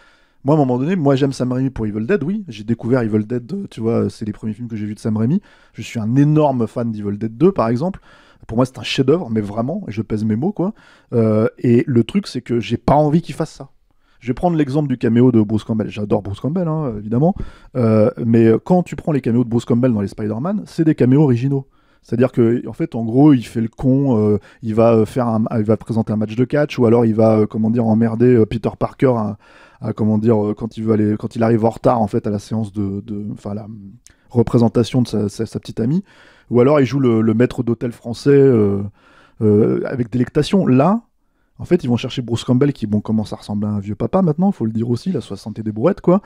Moi, à un moment donné, j'aime Sam Raimi pour Evil Dead, oui, j'ai découvert Evil Dead, tu vois, c'est les premiers films que j'ai vus de Sam Raimi, je suis un énorme fan d'Evil Dead 2, par exemple. Pour moi, c'est un chef-d'œuvre, mais vraiment, et je pèse mes mots, quoi. Et le truc, c'est que j'ai pas envie qu'il fasse ça. Je vais prendre l'exemple du caméo de Bruce Campbell. J'adore Bruce Campbell, hein, évidemment. Mais quand tu prends les caméos de Bruce Campbell dans les Spider-Man, c'est des caméos originaux. C'est-à-dire que, en fait, en gros, il fait le con, il va présenter un match de catch, ou alors il va, emmerder Peter Parker quand il arrive en retard, en fait, à la séance la représentation de sa petite amie, ou alors il joue le maître d'hôtel français avec délectation. Là, en fait, ils vont chercher Bruce Campbell qui commence à ressembler à un vieux papa maintenant, faut le dire aussi, il a 60 et des brouettes, quoi.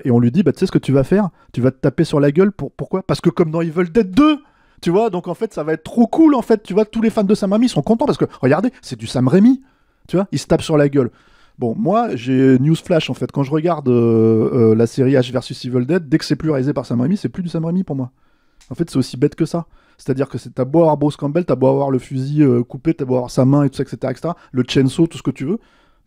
Et on lui dit, tu sais ce que tu vas faire ? Tu vas te taper sur la gueule, pourquoi ? Parce que comme dans Evil Dead 2, tu vois, donc en fait, ça va être trop cool, en fait, tu vois, tous les fans de Sam Raimi sont contents parce que, regardez, c'est du Sam Raimi, tu vois, il se tape sur la gueule. Bon, moi, j'ai newsflash, en fait, quand je regarde la série H vs Evil Dead, dès que c'est plus réalisé par Sam Raimi, c'est plus du Sam Raimi pour moi. En fait, c'est aussi bête que ça. C'est-à-dire que t'as beau avoir Bruce Campbell, t'as beau avoir le fusil coupé, t'as beau avoir sa main et tout ça, etc., le chainsaw, tout ce que tu veux.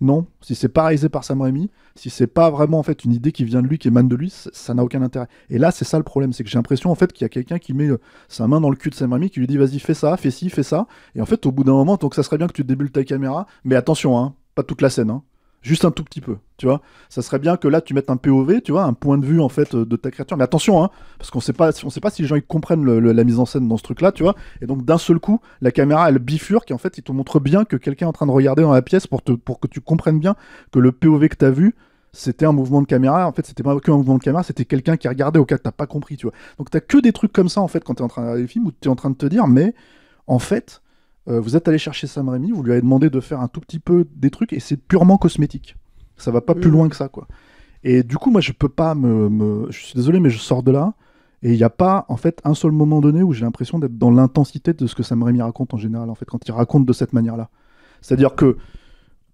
Non, si c'est pas réalisé par Sam Raimi, si c'est pas vraiment en fait une idée qui vient de lui, qui émane de lui, ça n'a aucun intérêt. Et là, c'est ça le problème, c'est que j'ai l'impression en fait qu'il y a quelqu'un qui met sa main dans le cul de Sam Raimi, qui lui dit vas-y fais ça, fais ci, fais ça. Et en fait, au bout d'un moment, donc ça serait bien que tu débules ta caméra, mais attention, hein, pas toute la scène, hein. Juste un tout petit peu, tu vois. Ça serait bien que là, tu mettes un POV, tu vois, un point de vue, en fait, de ta créature. Mais attention, hein, parce qu'on sait pas si les gens, ils comprennent la mise en scène dans ce truc-là, tu vois. Et donc, d'un seul coup, la caméra, elle bifurque, et en fait, il te montre bien que quelqu'un est en train de regarder dans la pièce pour que tu comprennes bien que le POV que t'as vu, c'était un mouvement de caméra. En fait, c'était pas qu'un mouvement de caméra, c'était quelqu'un qui regardait au cas que t'as pas compris, tu vois. Donc, t'as que des trucs comme ça, en fait, quand t'es en train de regarder les films, où t'es en train de te dire, mais, en fait, vous êtes allé chercher Sam Raimi, vous lui avez demandé de faire un tout petit peu des trucs, et c'est purement cosmétique. Ça va pas plus loin que ça, quoi. Et du coup, moi, je peux pas je suis désolé, mais je sors de là, et il n'y a pas, en fait, un seul moment donné où j'ai l'impression d'être dans l'intensité de ce que Sam Raimi raconte en général, en fait, quand il raconte de cette manière-là. C'est-à-dire que,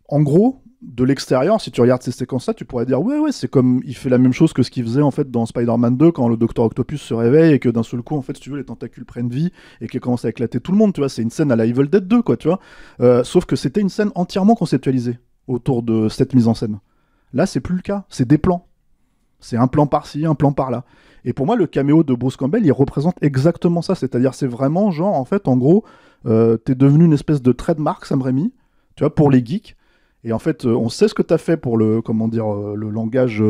en gros, de l'extérieur, si tu regardes ces séquences-là, tu pourrais dire, ouais, c'est comme, il fait la même chose que ce qu'il faisait, en fait, dans Spider-Man 2, quand le Dr Octopus se réveille, et que d'un seul coup, en fait, si tu veux, les tentacules prennent vie, et qu'il commence à éclater tout le monde, tu vois, c'est une scène à la Evil Dead 2, quoi, tu vois. Sauf que c'était une scène entièrement conceptualisée autour de cette mise en scène. Là, c'est plus le cas, c'est des plans. C'est un plan par-ci, un plan par-là. Et pour moi, le caméo de Bruce Campbell, il représente exactement ça. C'est-à-dire, c'est vraiment genre, en fait, en gros, t'es devenu une espèce de trademark, Sam Raimi, tu vois, pour les geeks. Et en fait, on sait ce que t'as fait pour le langage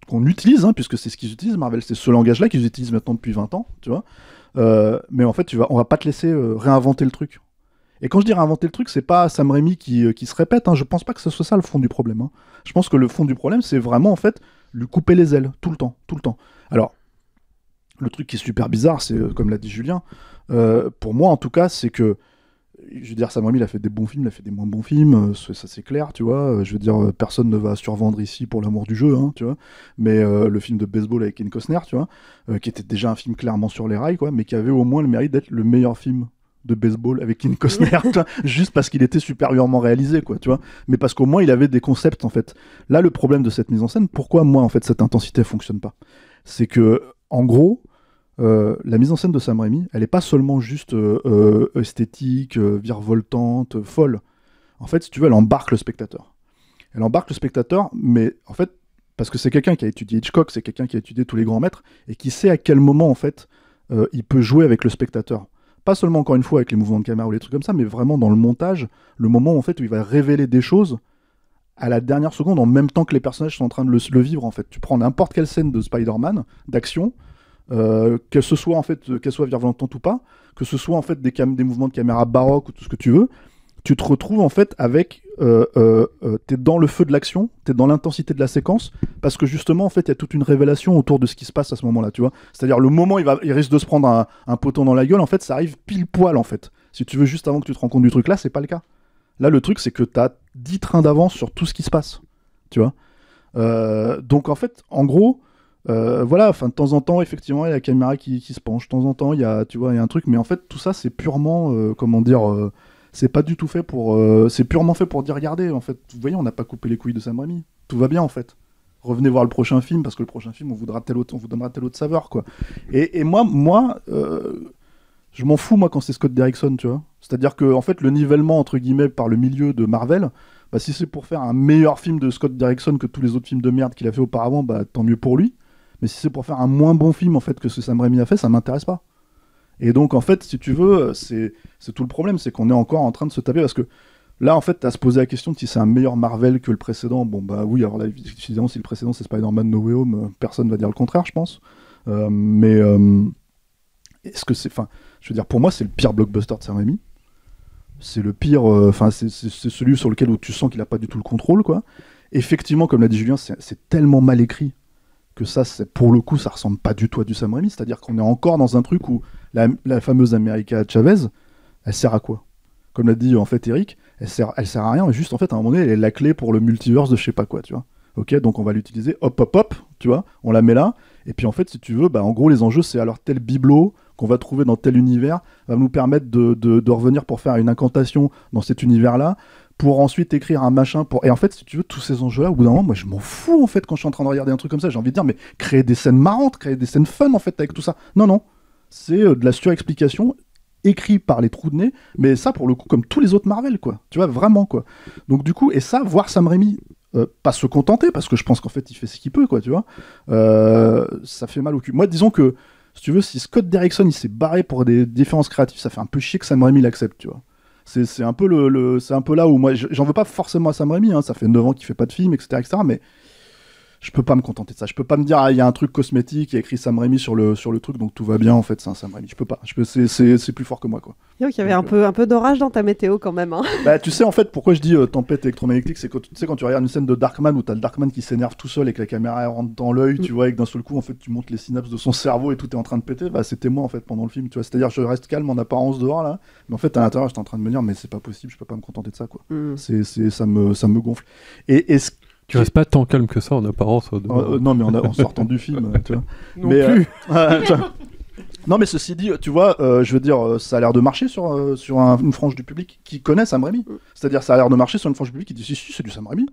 qu'on utilise, hein, puisque c'est ce qu'ils utilisent, Marvel. C'est ce langage-là qu'ils utilisent maintenant depuis 20 ans, tu vois. Mais en fait, on va pas te laisser réinventer le truc. Et quand je dis réinventer le truc, c'est pas Sam Raimi qui se répète, hein. Je pense pas que ce soit ça le fond du problème, hein. Je pense que le fond du problème, c'est vraiment, en fait, lui couper les ailes, tout le temps. Alors, le truc qui est super bizarre, c'est, comme l'a dit Julien, pour moi, en tout cas, c'est que, je veux dire, Sam Raimi, il a fait des bons films, il a fait des moins bons films, ça c'est clair, tu vois. Je veux dire, personne ne va survendre ici pour l'amour du jeu, hein, tu vois. Mais le film de baseball avec Kevin Costner, tu vois, qui était déjà un film clairement sur les rails, quoi, mais qui avait au moins le mérite d'être le meilleur film de baseball avec Kevin Costner, juste parce qu'il était supérieurement réalisé, quoi, tu vois. Mais parce qu'au moins il avait des concepts, en fait. Là, le problème de cette mise en scène, pourquoi moi, en fait, cette intensité fonctionne pas, c'est que, en gros, la mise en scène de Sam Raimi, elle est pas seulement juste esthétique, virevoltante, folle. En fait, si tu veux, elle embarque le spectateur. Elle embarque le spectateur, mais en fait, parce que c'est quelqu'un qui a étudié Hitchcock, c'est quelqu'un qui a étudié tous les grands maîtres et qui sait à quel moment, en fait, il peut jouer avec le spectateur. Pas seulement, encore une fois, avec les mouvements de caméra ou les trucs comme ça, mais vraiment dans le montage, le moment en fait, où il va révéler des choses à la dernière seconde, en même temps que les personnages sont en train de le vivre. En fait. Tu prends n'importe quelle scène de Spider-Man, d'action, que ce soit, en fait, qu'elle soit virevoltante ou pas, que ce soit en fait, des mouvements de caméra baroque ou tout ce que tu veux, tu te retrouves en fait avec... t'es dans le feu de l'action, t'es dans l'intensité de la séquence, parce que justement, en fait, il y a toute une révélation autour de ce qui se passe à ce moment-là, tu vois. C'est-à-dire, le moment où il risque de se prendre un poteau dans la gueule, en fait, ça arrive pile poil, en fait. Si tu veux, juste avant que tu te rends compte du truc, là, c'est pas le cas. Là, le truc, c'est que t'as 10 trains d'avance sur tout ce qui se passe, tu vois. Donc, en fait, en gros... voilà, enfin de temps en temps, effectivement, il y a la caméra qui se penche. De temps en temps, il y a un truc, mais en fait, tout ça, c'est purement, c'est pas du tout fait pour, c'est purement fait pour dire, regardez, en fait, vous voyez, on n'a pas coupé les couilles de Sam Raimi, tout va bien en fait. Revenez voir le prochain film parce que le prochain film, on vous donnera telle autre saveur, quoi. Et moi, je m'en fous moi quand c'est Scott Derrickson, tu vois. C'est-à-dire que en fait, le nivellement entre guillemets par le milieu de Marvel. Bah, si c'est pour faire un meilleur film de Scott Derrickson que tous les autres films de merde qu'il a fait auparavant, bah tant mieux pour lui. Mais si c'est pour faire un moins bon film en fait que ce que Sam Raimi a fait, ça m'intéresse pas. Et donc en fait, si tu veux, c'est tout le problème, c'est qu'on est encore en train de se taper parce que là en fait, t'as à se poser la question de si c'est un meilleur Marvel que le précédent. Bon bah oui, alors là évidemment si le précédent c'est Spider-Man No Way Home, personne va dire le contraire, je pense. Mais est-ce que c'est, enfin, je veux dire, pour moi c'est le pire blockbuster de Sam Raimi. C'est le pire, c'est celui sur lequel où tu sens qu'il a pas du tout le contrôle, quoi. Effectivement, comme l'a dit Julien, c'est tellement mal écrit que ça, pour le coup, ça ressemble pas du tout à du Sam Raimi. C'est-à-dire qu'on est encore dans un truc où la fameuse America Chavez, elle sert à quoi? Comme l'a dit en fait Eric, elle sert à rien, mais juste en fait à un moment donné, elle est la clé pour le multiverse de je sais pas quoi, tu vois. Ok, donc on va l'utiliser, hop, tu vois, on la met là, et puis en fait, si tu veux, bah en gros, les enjeux, c'est alors tel bibelot qu'on va trouver dans tel univers, va nous permettre de revenir pour faire une incantation dans cet univers-là, pour ensuite écrire un machin pour... Et en fait, si tu veux, tous ces enjeux-là, au bout d'un moment, moi, je m'en fous, en fait, quand je suis en train de regarder un truc comme ça. J'ai envie de dire, mais créer des scènes marrantes, créer des scènes fun, en fait, avec tout ça. Non. C'est de la surexplication écrit par les trous de nez, mais ça, pour le coup, comme tous les autres Marvel, quoi. Tu vois, vraiment, quoi. Donc, du coup, et ça, voir Sam Raimi pas se contenter, parce que je pense qu'en fait, il fait ce qu'il peut, quoi, tu vois. Ça fait mal au cul. Moi, disons que, si tu veux, si Scott Derrickson, il s'est barré pour des différences créatives, ça fait un peu chier que Sam Raimi l'accepte, tu vois. C'est un peu c'est un peu là où moi j'en veux pas forcément à Sam Raimi, hein, ça fait 9 ans qu'il fait pas de film, etc., mais je peux pas me contenter de ça. Je peux pas me dire il y a un truc cosmétique, il y a écrit Sam Raimi sur le truc, donc tout va bien, en fait, c'est un Sam Raimi. Je peux pas. C'est plus fort que moi, quoi. Donc il y avait un peu d'orage dans ta météo quand même, hein. Bah tu sais en fait pourquoi je dis tempête électromagnétique, c'est que tu sais quand tu regardes une scène de Darkman où t'as le Darkman qui s'énerve tout seul et que la caméra rentre dans l'œil, tu vois, et que d'un seul coup en fait tu montes les synapses de son cerveau et tout est en train de péter. Bah c'était moi en fait pendant le film, tu vois. C'est-à-dire je reste calme en apparence dehors là, mais en fait à l'intérieur j'étais en train de me dire mais c'est pas possible, je peux pas me contenter de ça, quoi. Ça me gonfle. Et tu restes pas tant calme que ça en apparence. Non, mais en sortant du film, tu vois. Non plus. Non, mais ceci dit, tu vois, je veux dire, ça a l'air de marcher sur une frange du public qui connaît Sam Raimi. C'est-à-dire, ça a l'air de marcher sur une frange du public qui dit si, c'est du Sam Raimi.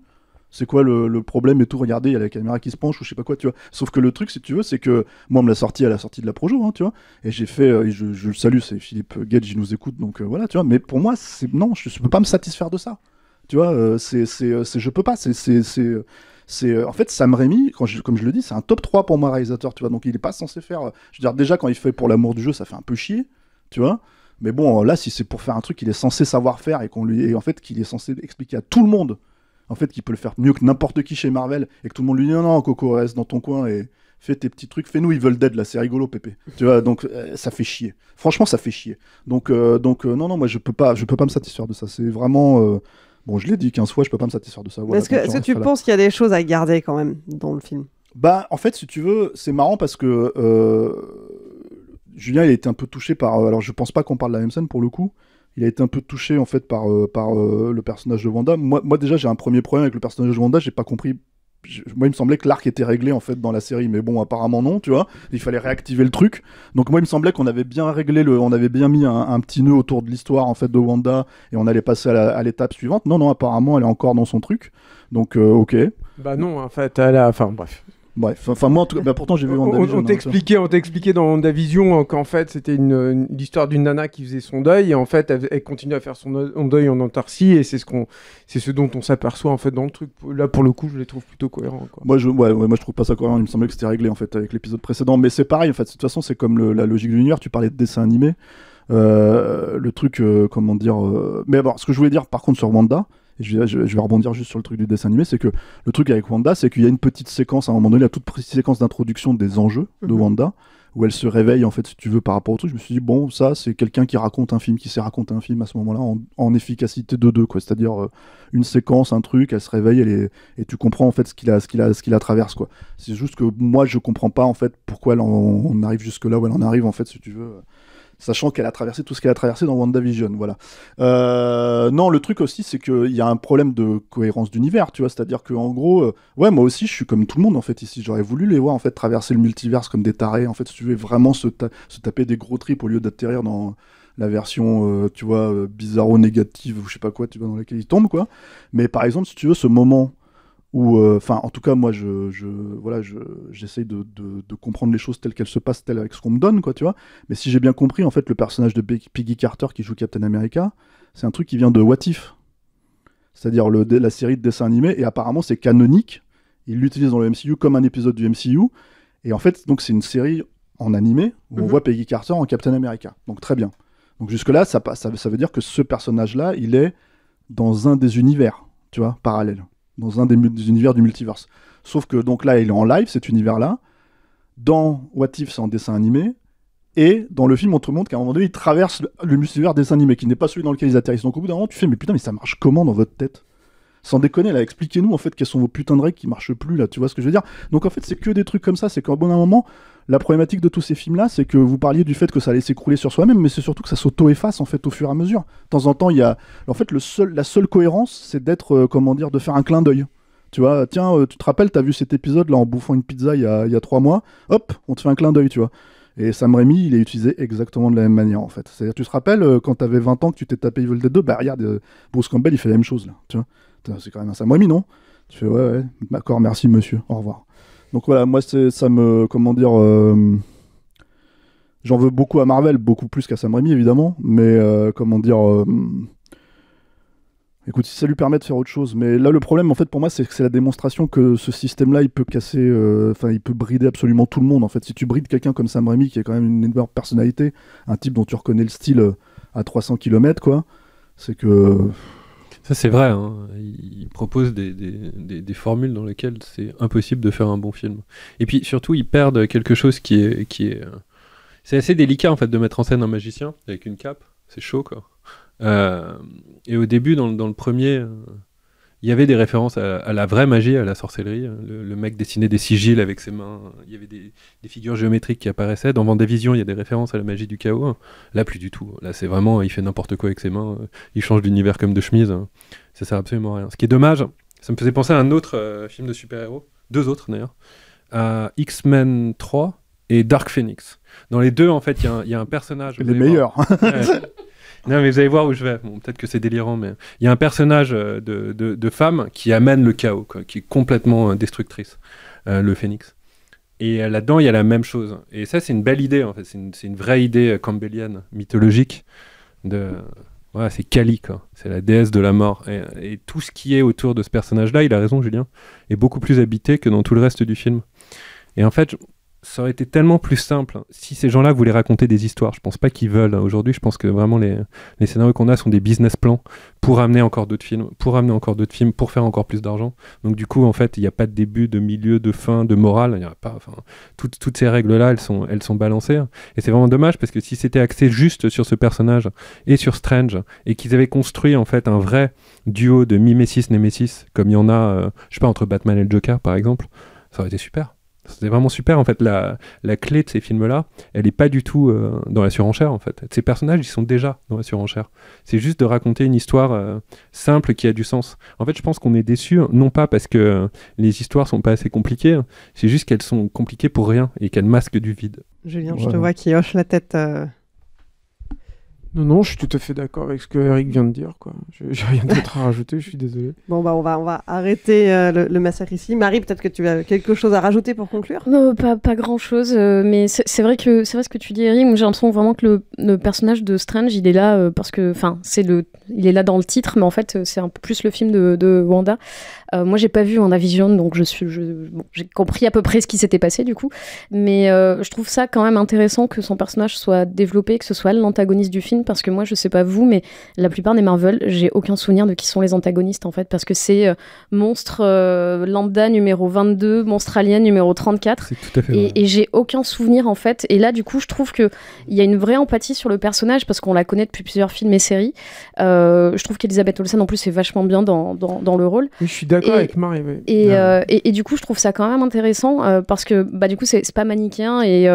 C'est quoi le problème et tout, regardez, il y a la caméra qui se penche ou je sais pas quoi, tu vois. Sauf que le truc, si tu veux, c'est que moi, on me l'a sorti à la sortie de la Projo, hein, tu vois. Et j'ai fait, je le salue, c'est Philippe Gage, il nous écoute, donc voilà, tu vois. Mais pour moi, non, je peux pas me satisfaire de ça. Tu vois, je peux pas. En fait, Sam Raimi, comme je le dis, c'est un top 3 pour moi réalisateur, tu vois. Donc il est pas censé faire. Je veux dire, déjà quand il fait pour l'amour du jeu, ça fait un peu chier, tu vois. Mais bon, là, si c'est pour faire un truc qu'il est censé savoir faire et en fait qu'il est censé expliquer à tout le monde, en fait, qu'il peut le faire mieux que n'importe qui chez Marvel et que tout le monde lui dit non, Coco, reste dans ton coin et fais tes petits trucs, fais-nous Evil Dead là, c'est rigolo, Pépé. Tu vois, donc ça fait chier. Franchement, ça fait chier. Donc non, moi je peux pas me satisfaire de ça. C'est vraiment. Bon, je l'ai dit 15 fois, je peux pas me satisfaire de ça. Voilà, est-ce que tu penses qu'il y a des choses à garder quand même dans le film? Bah, en fait, si tu veux, c'est marrant parce que Julien, il a été un peu touché par. Alors, je pense pas qu'on parle de la même scène pour le coup. Il a été un peu touché en fait par le personnage de Wanda. Moi déjà, j'ai un premier problème avec le personnage de Wanda. J'ai pas compris moi il me semblait que l'arc était réglé en fait dans la série, mais bon apparemment non, tu vois, il fallait réactiver le truc. Donc moi il me semblait qu'on avait bien réglé on avait bien mis un petit nœud autour de l'histoire en fait de Wanda et on allait passer à l'étape suivante. Non, apparemment elle est encore dans son truc, donc ok. Bah non, en fait enfin bref. Bref, enfin moi en tout cas, pourtant j'ai vu WandaVision. On t'expliquait dans WandaVision qu'en fait c'était l'histoire d'une nana qui faisait son deuil et en fait elle continue à faire son deuil en autarcie et c'est ce dont on s'aperçoit en fait dans le truc. Là pour le coup je les trouve plutôt cohérents. Quoi. Moi je trouve pas ça cohérent, il me semblait que c'était réglé en fait avec l'épisode précédent, mais c'est pareil en fait, de toute façon c'est comme la logique de l'univers, tu parlais de dessin animé, le truc comment dire, mais bon ce que je voulais dire par contre sur Wanda, et je vais rebondir juste sur le truc du dessin animé, c'est que le truc avec Wanda, c'est qu'il y a une petite séquence, à un moment donné, la toute petite séquence d'introduction des enjeux de Wanda, où elle se réveille, en fait, si tu veux, par rapport au truc. Je me suis dit, bon, ça, c'est quelqu'un qui raconte un film, qui sait raconter un film à ce moment-là, en efficacité de 2, quoi. C'est-à-dire, une séquence, un truc, elle se réveille, et tu comprends, en fait, ce qu'il a traverse, quoi. C'est juste que moi, je comprends pas, en fait, pourquoi on arrive jusque là où elle en arrive, en fait, si tu veux. Sachant qu'elle a traversé tout ce qu'elle a traversé dans WandaVision, voilà. Non, le truc aussi, c'est qu'il y a un problème de cohérence d'univers, tu vois, c'est-à-dire qu'en gros, ouais, moi aussi, je suis comme tout le monde, en fait, ici. J'aurais voulu les voir, en fait, traverser le multiverse comme des tarés, en fait, si tu veux vraiment se taper des gros trips au lieu d'atterrir dans la version, tu vois, bizarro-négative, ou je sais pas quoi, tu vois, dans laquelle ils tombent, quoi. Mais par exemple, si tu veux, ce moment où, enfin, en tout cas, moi, j'essaye de comprendre les choses telles qu'elles se passent, telles avec ce qu'on me donne, quoi, tu vois. Mais si j'ai bien compris, en fait, le personnage de Peggy Carter qui joue Captain America, c'est un truc qui vient de What If, c'est-à-dire la série de dessins animés, et apparemment c'est canonique. Ils l'utilisent dans le MCU comme un épisode du MCU, et en fait, donc c'est une série en animé où on voit Peggy Carter en Captain America. Donc très bien. Donc jusque-là, ça veut dire que ce personnage-là, il est dans un des univers, tu vois, parallèles. Dans un des univers du multiverse. Sauf que donc là, il est en live, cet univers-là. Dans What If, c'est en dessin animé. Et dans le film, on te montre qu'à un moment donné, il traverse le multivers dessin animé, qui n'est pas celui dans lequel ils atterrissent. Donc au bout d'un moment, tu fais, mais putain, mais ça marche comment dans votre tête ? Sans déconner, là, expliquez-nous en fait quelles sont vos putains de règles qui marchent plus, là, tu vois ce que je veux dire ? Donc en fait, c'est que des trucs comme ça. C'est qu'au bout d'un moment, la problématique de tous ces films-là, c'est que vous parliez du fait que ça allait s'écrouler sur soi-même, mais c'est surtout que ça s'auto-efface en fait au fur et à mesure. De temps en temps, il y a, en fait, la seule cohérence, c'est d'être, comment dire, de faire un clin d'œil. Tu vois, tiens, tu te rappelles, t'as vu cet épisode là en bouffant une pizza il y a 3 mois, hop, on te fait un clin d'œil, tu vois. Et Sam Raimi, il est utilisé exactement de la même manière en fait. C'est-à-dire, tu te rappelles quand t'avais 20 ans que tu t'es tapé Evil Dead 2, bah regarde, Bruce Campbell il fait la même chose là, tu vois. C'est quand même un Sam Raimi, non ? Tu fais ouais, d'accord, merci monsieur, au revoir. Donc voilà, moi ça me, comment dire, j'en veux beaucoup à Marvel, beaucoup plus qu'à Sam Raimi évidemment, mais comment dire. Écoute, si ça lui permet de faire autre chose. Mais là, le problème, en fait, pour moi, c'est que c'est la démonstration que ce système-là, il peut casser... Enfin, il peut brider absolument tout le monde, en fait. Si tu brides quelqu'un comme Sam Raimi, qui est quand même une énorme personnalité, un type dont tu reconnais le style à 300 km, quoi, c'est que... Ça, c'est vrai. Hein. Il propose des formules dans lesquelles c'est impossible de faire un bon film. Et puis, surtout, ils perdent quelque chose qui est... C'est assez délicat, en fait, de mettre en scène un magicien avec une cape. C'est chaud, quoi. Et au début, dans le premier, il y avait des références à la vraie magie, à la sorcellerie. Le mec dessinait des sigils avec ses mains. Il y avait des figures géométriques qui apparaissaient. Dans WandaVision, il y a des références à la magie du chaos. Là, plus du tout. Là, c'est vraiment, il fait n'importe quoi avec ses mains. Il change d'univers comme de chemise. Ça sert absolument à rien. Ce qui est dommage, ça me faisait penser à un autre film de super-héros. 2 autres, d'ailleurs. À X-Men 3 et Dark Phoenix. Dans les deux, en fait, il y a un personnage... Les meilleurs. Non, mais vous allez voir où je vais. Bon, peut-être que c'est délirant, mais il y a un personnage de femme qui amène le chaos, quoi, qui est complètement destructrice, le Phénix. Et là-dedans, il y a la même chose. Et ça, c'est une belle idée, en fait. C'est une vraie idée campbellienne, mythologique. Voilà, c'est Kali, quoi. C'est la déesse de la mort. Et tout ce qui est autour de ce personnage-là, il a raison, Julien, est beaucoup plus habité que dans tout le reste du film. Et en fait... Ça aurait été tellement plus simple si ces gens-là voulaient raconter des histoires. Je pense pas qu'ils veulent. Aujourd'hui, je pense que vraiment les scénarios qu'on a sont des business plans pour amener encore d'autres films, pour faire encore plus d'argent. Donc du coup, en fait, il n'y a pas de début, de milieu, de fin, de morale. Il y a pas. Enfin, toutes ces règles-là, elles sont balancées. Et c'est vraiment dommage parce que si c'était axé juste sur ce personnage et sur Strange et qu'ils avaient construit en fait un vrai duo de Mimesis Nemesis, comme il y en a, je sais pas, entre Batman et le Joker par exemple, ça aurait été super. C'est vraiment super, en fait. La clé de ces films-là, elle n'est pas du tout dans la surenchère, en fait. Ces personnages, ils sont déjà dans la surenchère. C'est juste de raconter une histoire simple qui a du sens. En fait, je pense qu'on est déçus, non pas parce que les histoires sont pas assez compliquées, c'est juste qu'elles sont compliquées pour rien et qu'elles masquent du vide. Julien, je te vois qui hoche la tête. Non, je suis tout à fait d'accord avec ce que Eric vient de dire, quoi. J'ai rien d'autre à rajouter, je suis désolé. Bon, on va arrêter le massacre ici. Marie, peut-être que tu as quelque chose à rajouter pour conclure ? Non, pas grand-chose, mais c'est vrai ce que tu dis, Eric. J'ai l'impression vraiment que le personnage de Strange, il est là parce que, enfin, il est là dans le titre, mais en fait, c'est un peu plus le film de Wanda. Moi, j'ai pas vu WandaVision, donc j'ai compris à peu près ce qui s'était passé, du coup. Mais je trouve ça quand même intéressant que son personnage soit développé, que ce soit l'antagoniste du film, parce que moi, je sais pas vous, mais la plupart des Marvel, j'ai aucun souvenir de qui sont les antagonistes, en fait, parce que c'est Monstre Lambda numéro 22, Monstre Alien numéro 34. C'est tout à fait vrai. Et j'ai aucun souvenir, en fait. Et là, du coup, je trouve qu'il y a une vraie empathie sur le personnage, parce qu'on la connaît depuis plusieurs films et séries. Je trouve qu'Elisabeth Olsen, en plus, est vachement bien dans le rôle. Oui, je suis d'accord avec Marie. Oui. Et du coup, je trouve ça quand même intéressant, parce que du coup, c'est pas manichéen, et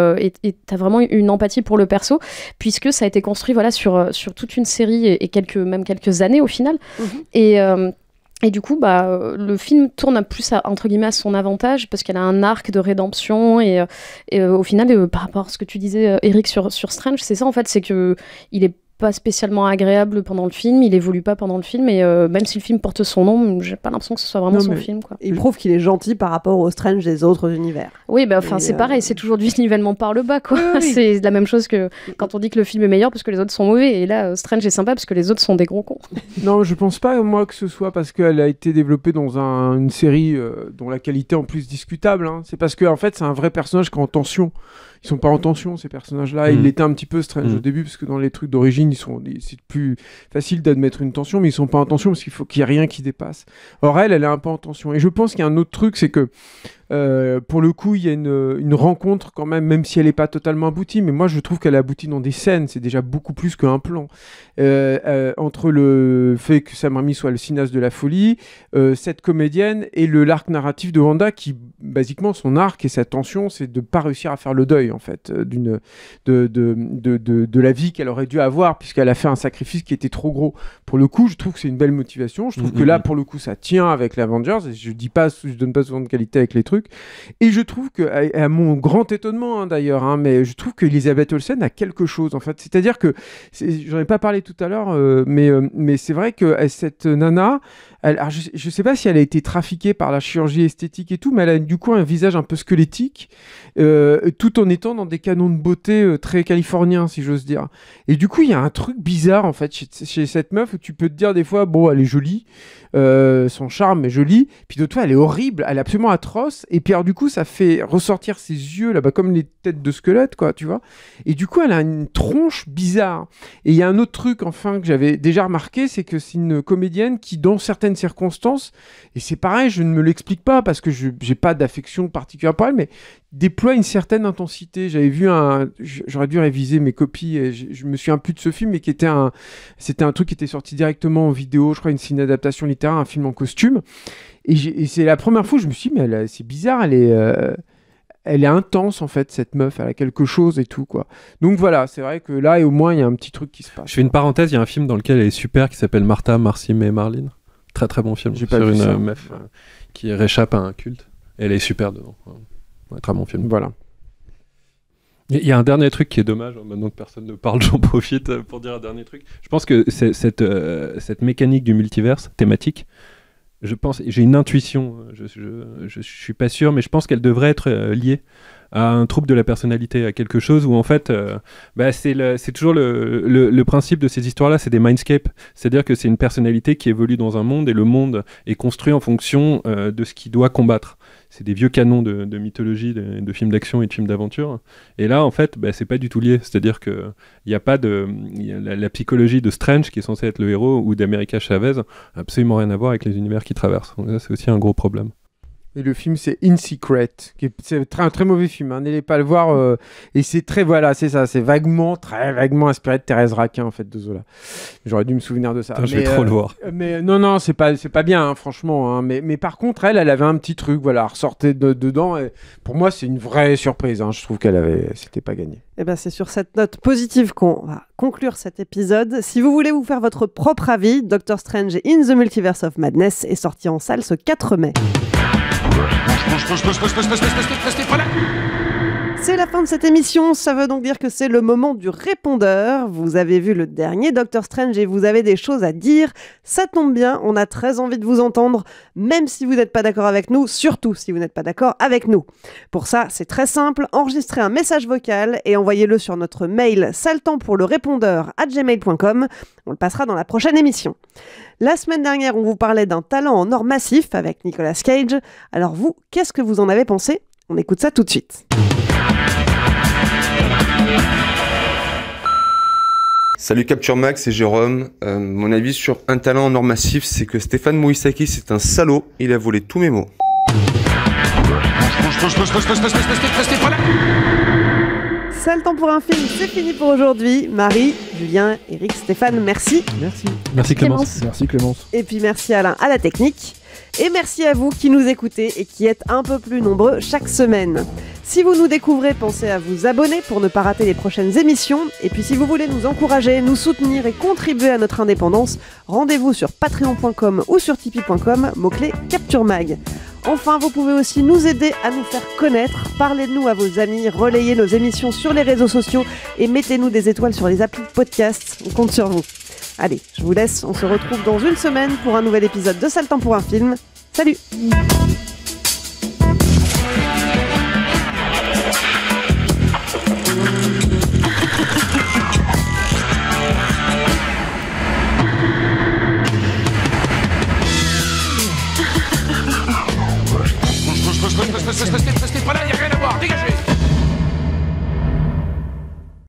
t'as vraiment une empathie pour le perso, puisque ça a été construit sur toute une série et même quelques années au final. Et du coup, le film tourne plus entre guillemets à son avantage, parce qu'elle a un arc de rédemption, et au final, par rapport à ce que tu disais, Eric, sur Strange, c'est ça en fait, c'est que il est pas spécialement agréable pendant le film, il évolue pas pendant le film, et même si le film porte son nom, j'ai pas l'impression que ce soit vraiment son film, quoi. Il prouve qu'il est gentil par rapport au Strange des autres univers. Oui, c'est pareil, c'est toujours du nivellement par le bas, quoi. Oui. C'est la même chose que quand on dit que le film est meilleur parce que les autres sont mauvais, et là Strange est sympa parce que les autres sont des gros cons. Non, je pense pas, moi, que ce soit parce qu'elle a été développée dans une série dont la qualité en plus discutable, hein. C'est parce que en fait c'est un vrai personnage qui est en tension. Ils sont pas en tension, ces personnages-là. Il était un petit peu Strange au début, parce que dans les trucs d'origine, c'est plus facile d'admettre une tension, mais ils sont pas en tension parce qu'il faut qu'il y ait rien qui dépasse. Or, elle est un peu en tension. Et je pense qu'il y a un autre truc, c'est que pour le coup, il y a une rencontre quand même si elle n'est pas totalement aboutie, mais moi je trouve qu'elle aboutit dans des scènes, c'est déjà beaucoup plus qu'un plan. Entre le fait que Sam Raimi soit le cinéaste de la folie, cette comédienne, et l'arc narratif de Wanda, qui, basiquement, son arc et sa tension, c'est de ne pas réussir à faire le deuil, en fait, de la vie qu'elle aurait dû avoir, puisqu'elle a fait un sacrifice qui était trop gros. Pour le coup, je trouve que c'est une belle motivation. Je trouve que là, pour le coup, ça tient avec l'Avengers, et je donne pas souvent de qualité avec les trucs. Et je trouve que, à mon grand étonnement, hein, d'ailleurs, mais je trouve qu'Elisabeth Olsen a quelque chose, en fait. C'est-à-dire que, j'en ai pas parlé tout à l'heure, mais c'est vrai que cette nana, alors je sais pas si elle a été trafiquée par la chirurgie esthétique et tout, mais elle a du coup un visage un peu squelettique, tout en étant dans des canons de beauté très californiens, si j'ose dire. Et du coup, il y a un truc bizarre, en fait, chez cette meuf, où tu peux te dire des fois, bon, elle est jolie, son charme est joli, puis d'autres fois, elle est horrible, elle est absolument atroce, et puis alors, du coup, ça fait ressortir ses yeux, là-bas, comme les têtes de squelette, quoi, tu vois. Et du coup, elle a une tronche bizarre. Et il y a un autre truc, enfin, que j'avais déjà remarqué, c'est que c'est une comédienne qui, dans certaines circonstances, et c'est pareil, je ne me l'explique pas, parce que je n'ai pas d'affection particulière pour elle, mais déploie une certaine intensité. J'avais vu j'aurais dû réviser mes copies, et je me souviens plus de ce film, mais c'était un truc qui était sorti directement en vidéo, je crois, une adaptation littéraire, un film en costume. Et c'est la première fois où je me suis dit, mais c'est bizarre, elle est intense, en fait, cette meuf, elle a quelque chose et tout, quoi. Donc voilà, c'est vrai que là, et au moins, il y a un petit truc qui se passe. Je fais une parenthèse, il y a un film dans lequel elle est super, qui s'appelle Martha, Marcy et Marlene. Très très bon film, sur une meuf qui réchappe à un culte. Elle est super dedans. Ouais, très bon film. Voilà. Il y a un dernier truc qui est dommage, maintenant que personne ne parle, j'en profite pour dire un dernier truc. Je pense que cette mécanique du multiverse thématique, j'ai une intuition, je suis pas sûr, mais je pense qu'elle devrait être liée à un trouble de la personnalité, à quelque chose où en fait c'est toujours le principe de ces histoires-là, c'est des mindscapes, c'est-à-dire que c'est une personnalité qui évolue dans un monde, et le monde est construit en fonction de ce qu'il doit combattre. C'est des vieux canons de mythologie, de films d'action et de films d'aventure. Et là, en fait, c'est pas du tout lié. C'est-à-dire qu'il n'y a pas la psychologie de Strange, qui est censé être le héros, ou d'America Chavez, absolument rien à voir avec les univers qu'il traverse. Donc ça, c'est aussi un gros problème. Et le film, c'est In Secret, c'est un très mauvais film. N'allez pas le voir. Et c'est c'est ça, c'est très vaguement inspiré de Thérèse Raquin, en fait, de Zola. J'aurais dû me souvenir de ça. Je vais trop le voir. Mais non, c'est pas bien, hein, franchement. Hein. Mais par contre, elle avait un petit truc, voilà, elle ressortait dedans. Et pour moi, c'est une vraie surprise. Hein. Je trouve c'était pas gagné. Et ben, c'est sur cette note positive qu'on va conclure cet épisode. Si vous voulez vous faire votre propre avis, Doctor Strange in the Multiverse of Madness est sorti en salle ce 4 mai. C'est la fin de cette émission, ça veut donc dire que c'est le moment du répondeur. Vous avez vu le dernier Doctor Strange et vous avez des choses à dire. Ça tombe bien, on a très envie de vous entendre, même si vous n'êtes pas d'accord avec nous, surtout si vous n'êtes pas d'accord avec nous. Pour ça, c'est très simple, enregistrez un message vocal et envoyez-le sur notre mail saltempourlerépondeur@gmail.com. On le passera dans la prochaine émission. La semaine dernière, on vous parlait d'un talent en or massif avec Nicolas Cage. Alors vous, qu'est-ce que vous en avez pensé ? On écoute ça tout de suite. Salut Capture Max, c'est Jérôme. Mon avis sur un talent en or massif, c'est que Stéphane Moïsaki, c'est un salaud. Il a volé tous mes mots. C'est le temps pour un film, c'est fini pour aujourd'hui. Marie, Julien, Eric, Stéphane, merci. Merci Clémence. Merci Clémence. Et puis merci Alain à la technique. Et merci à vous qui nous écoutez et qui êtes un peu plus nombreux chaque semaine. Si vous nous découvrez, pensez à vous abonner pour ne pas rater les prochaines émissions. Et puis si vous voulez nous encourager, nous soutenir et contribuer à notre indépendance, rendez-vous sur patreon.com ou sur tipeee.com, mot-clé Capture Mag. Enfin, vous pouvez aussi nous aider à nous faire connaître. Parlez de nous à vos amis, relayez nos émissions sur les réseaux sociaux et mettez-nous des étoiles sur les applis podcast. On compte sur vous. Allez, je vous laisse, on se retrouve dans une semaine pour un nouvel épisode de Ça le temps pour un film. Salut! Restez pas là, il n'y a rien à voir, dégagez!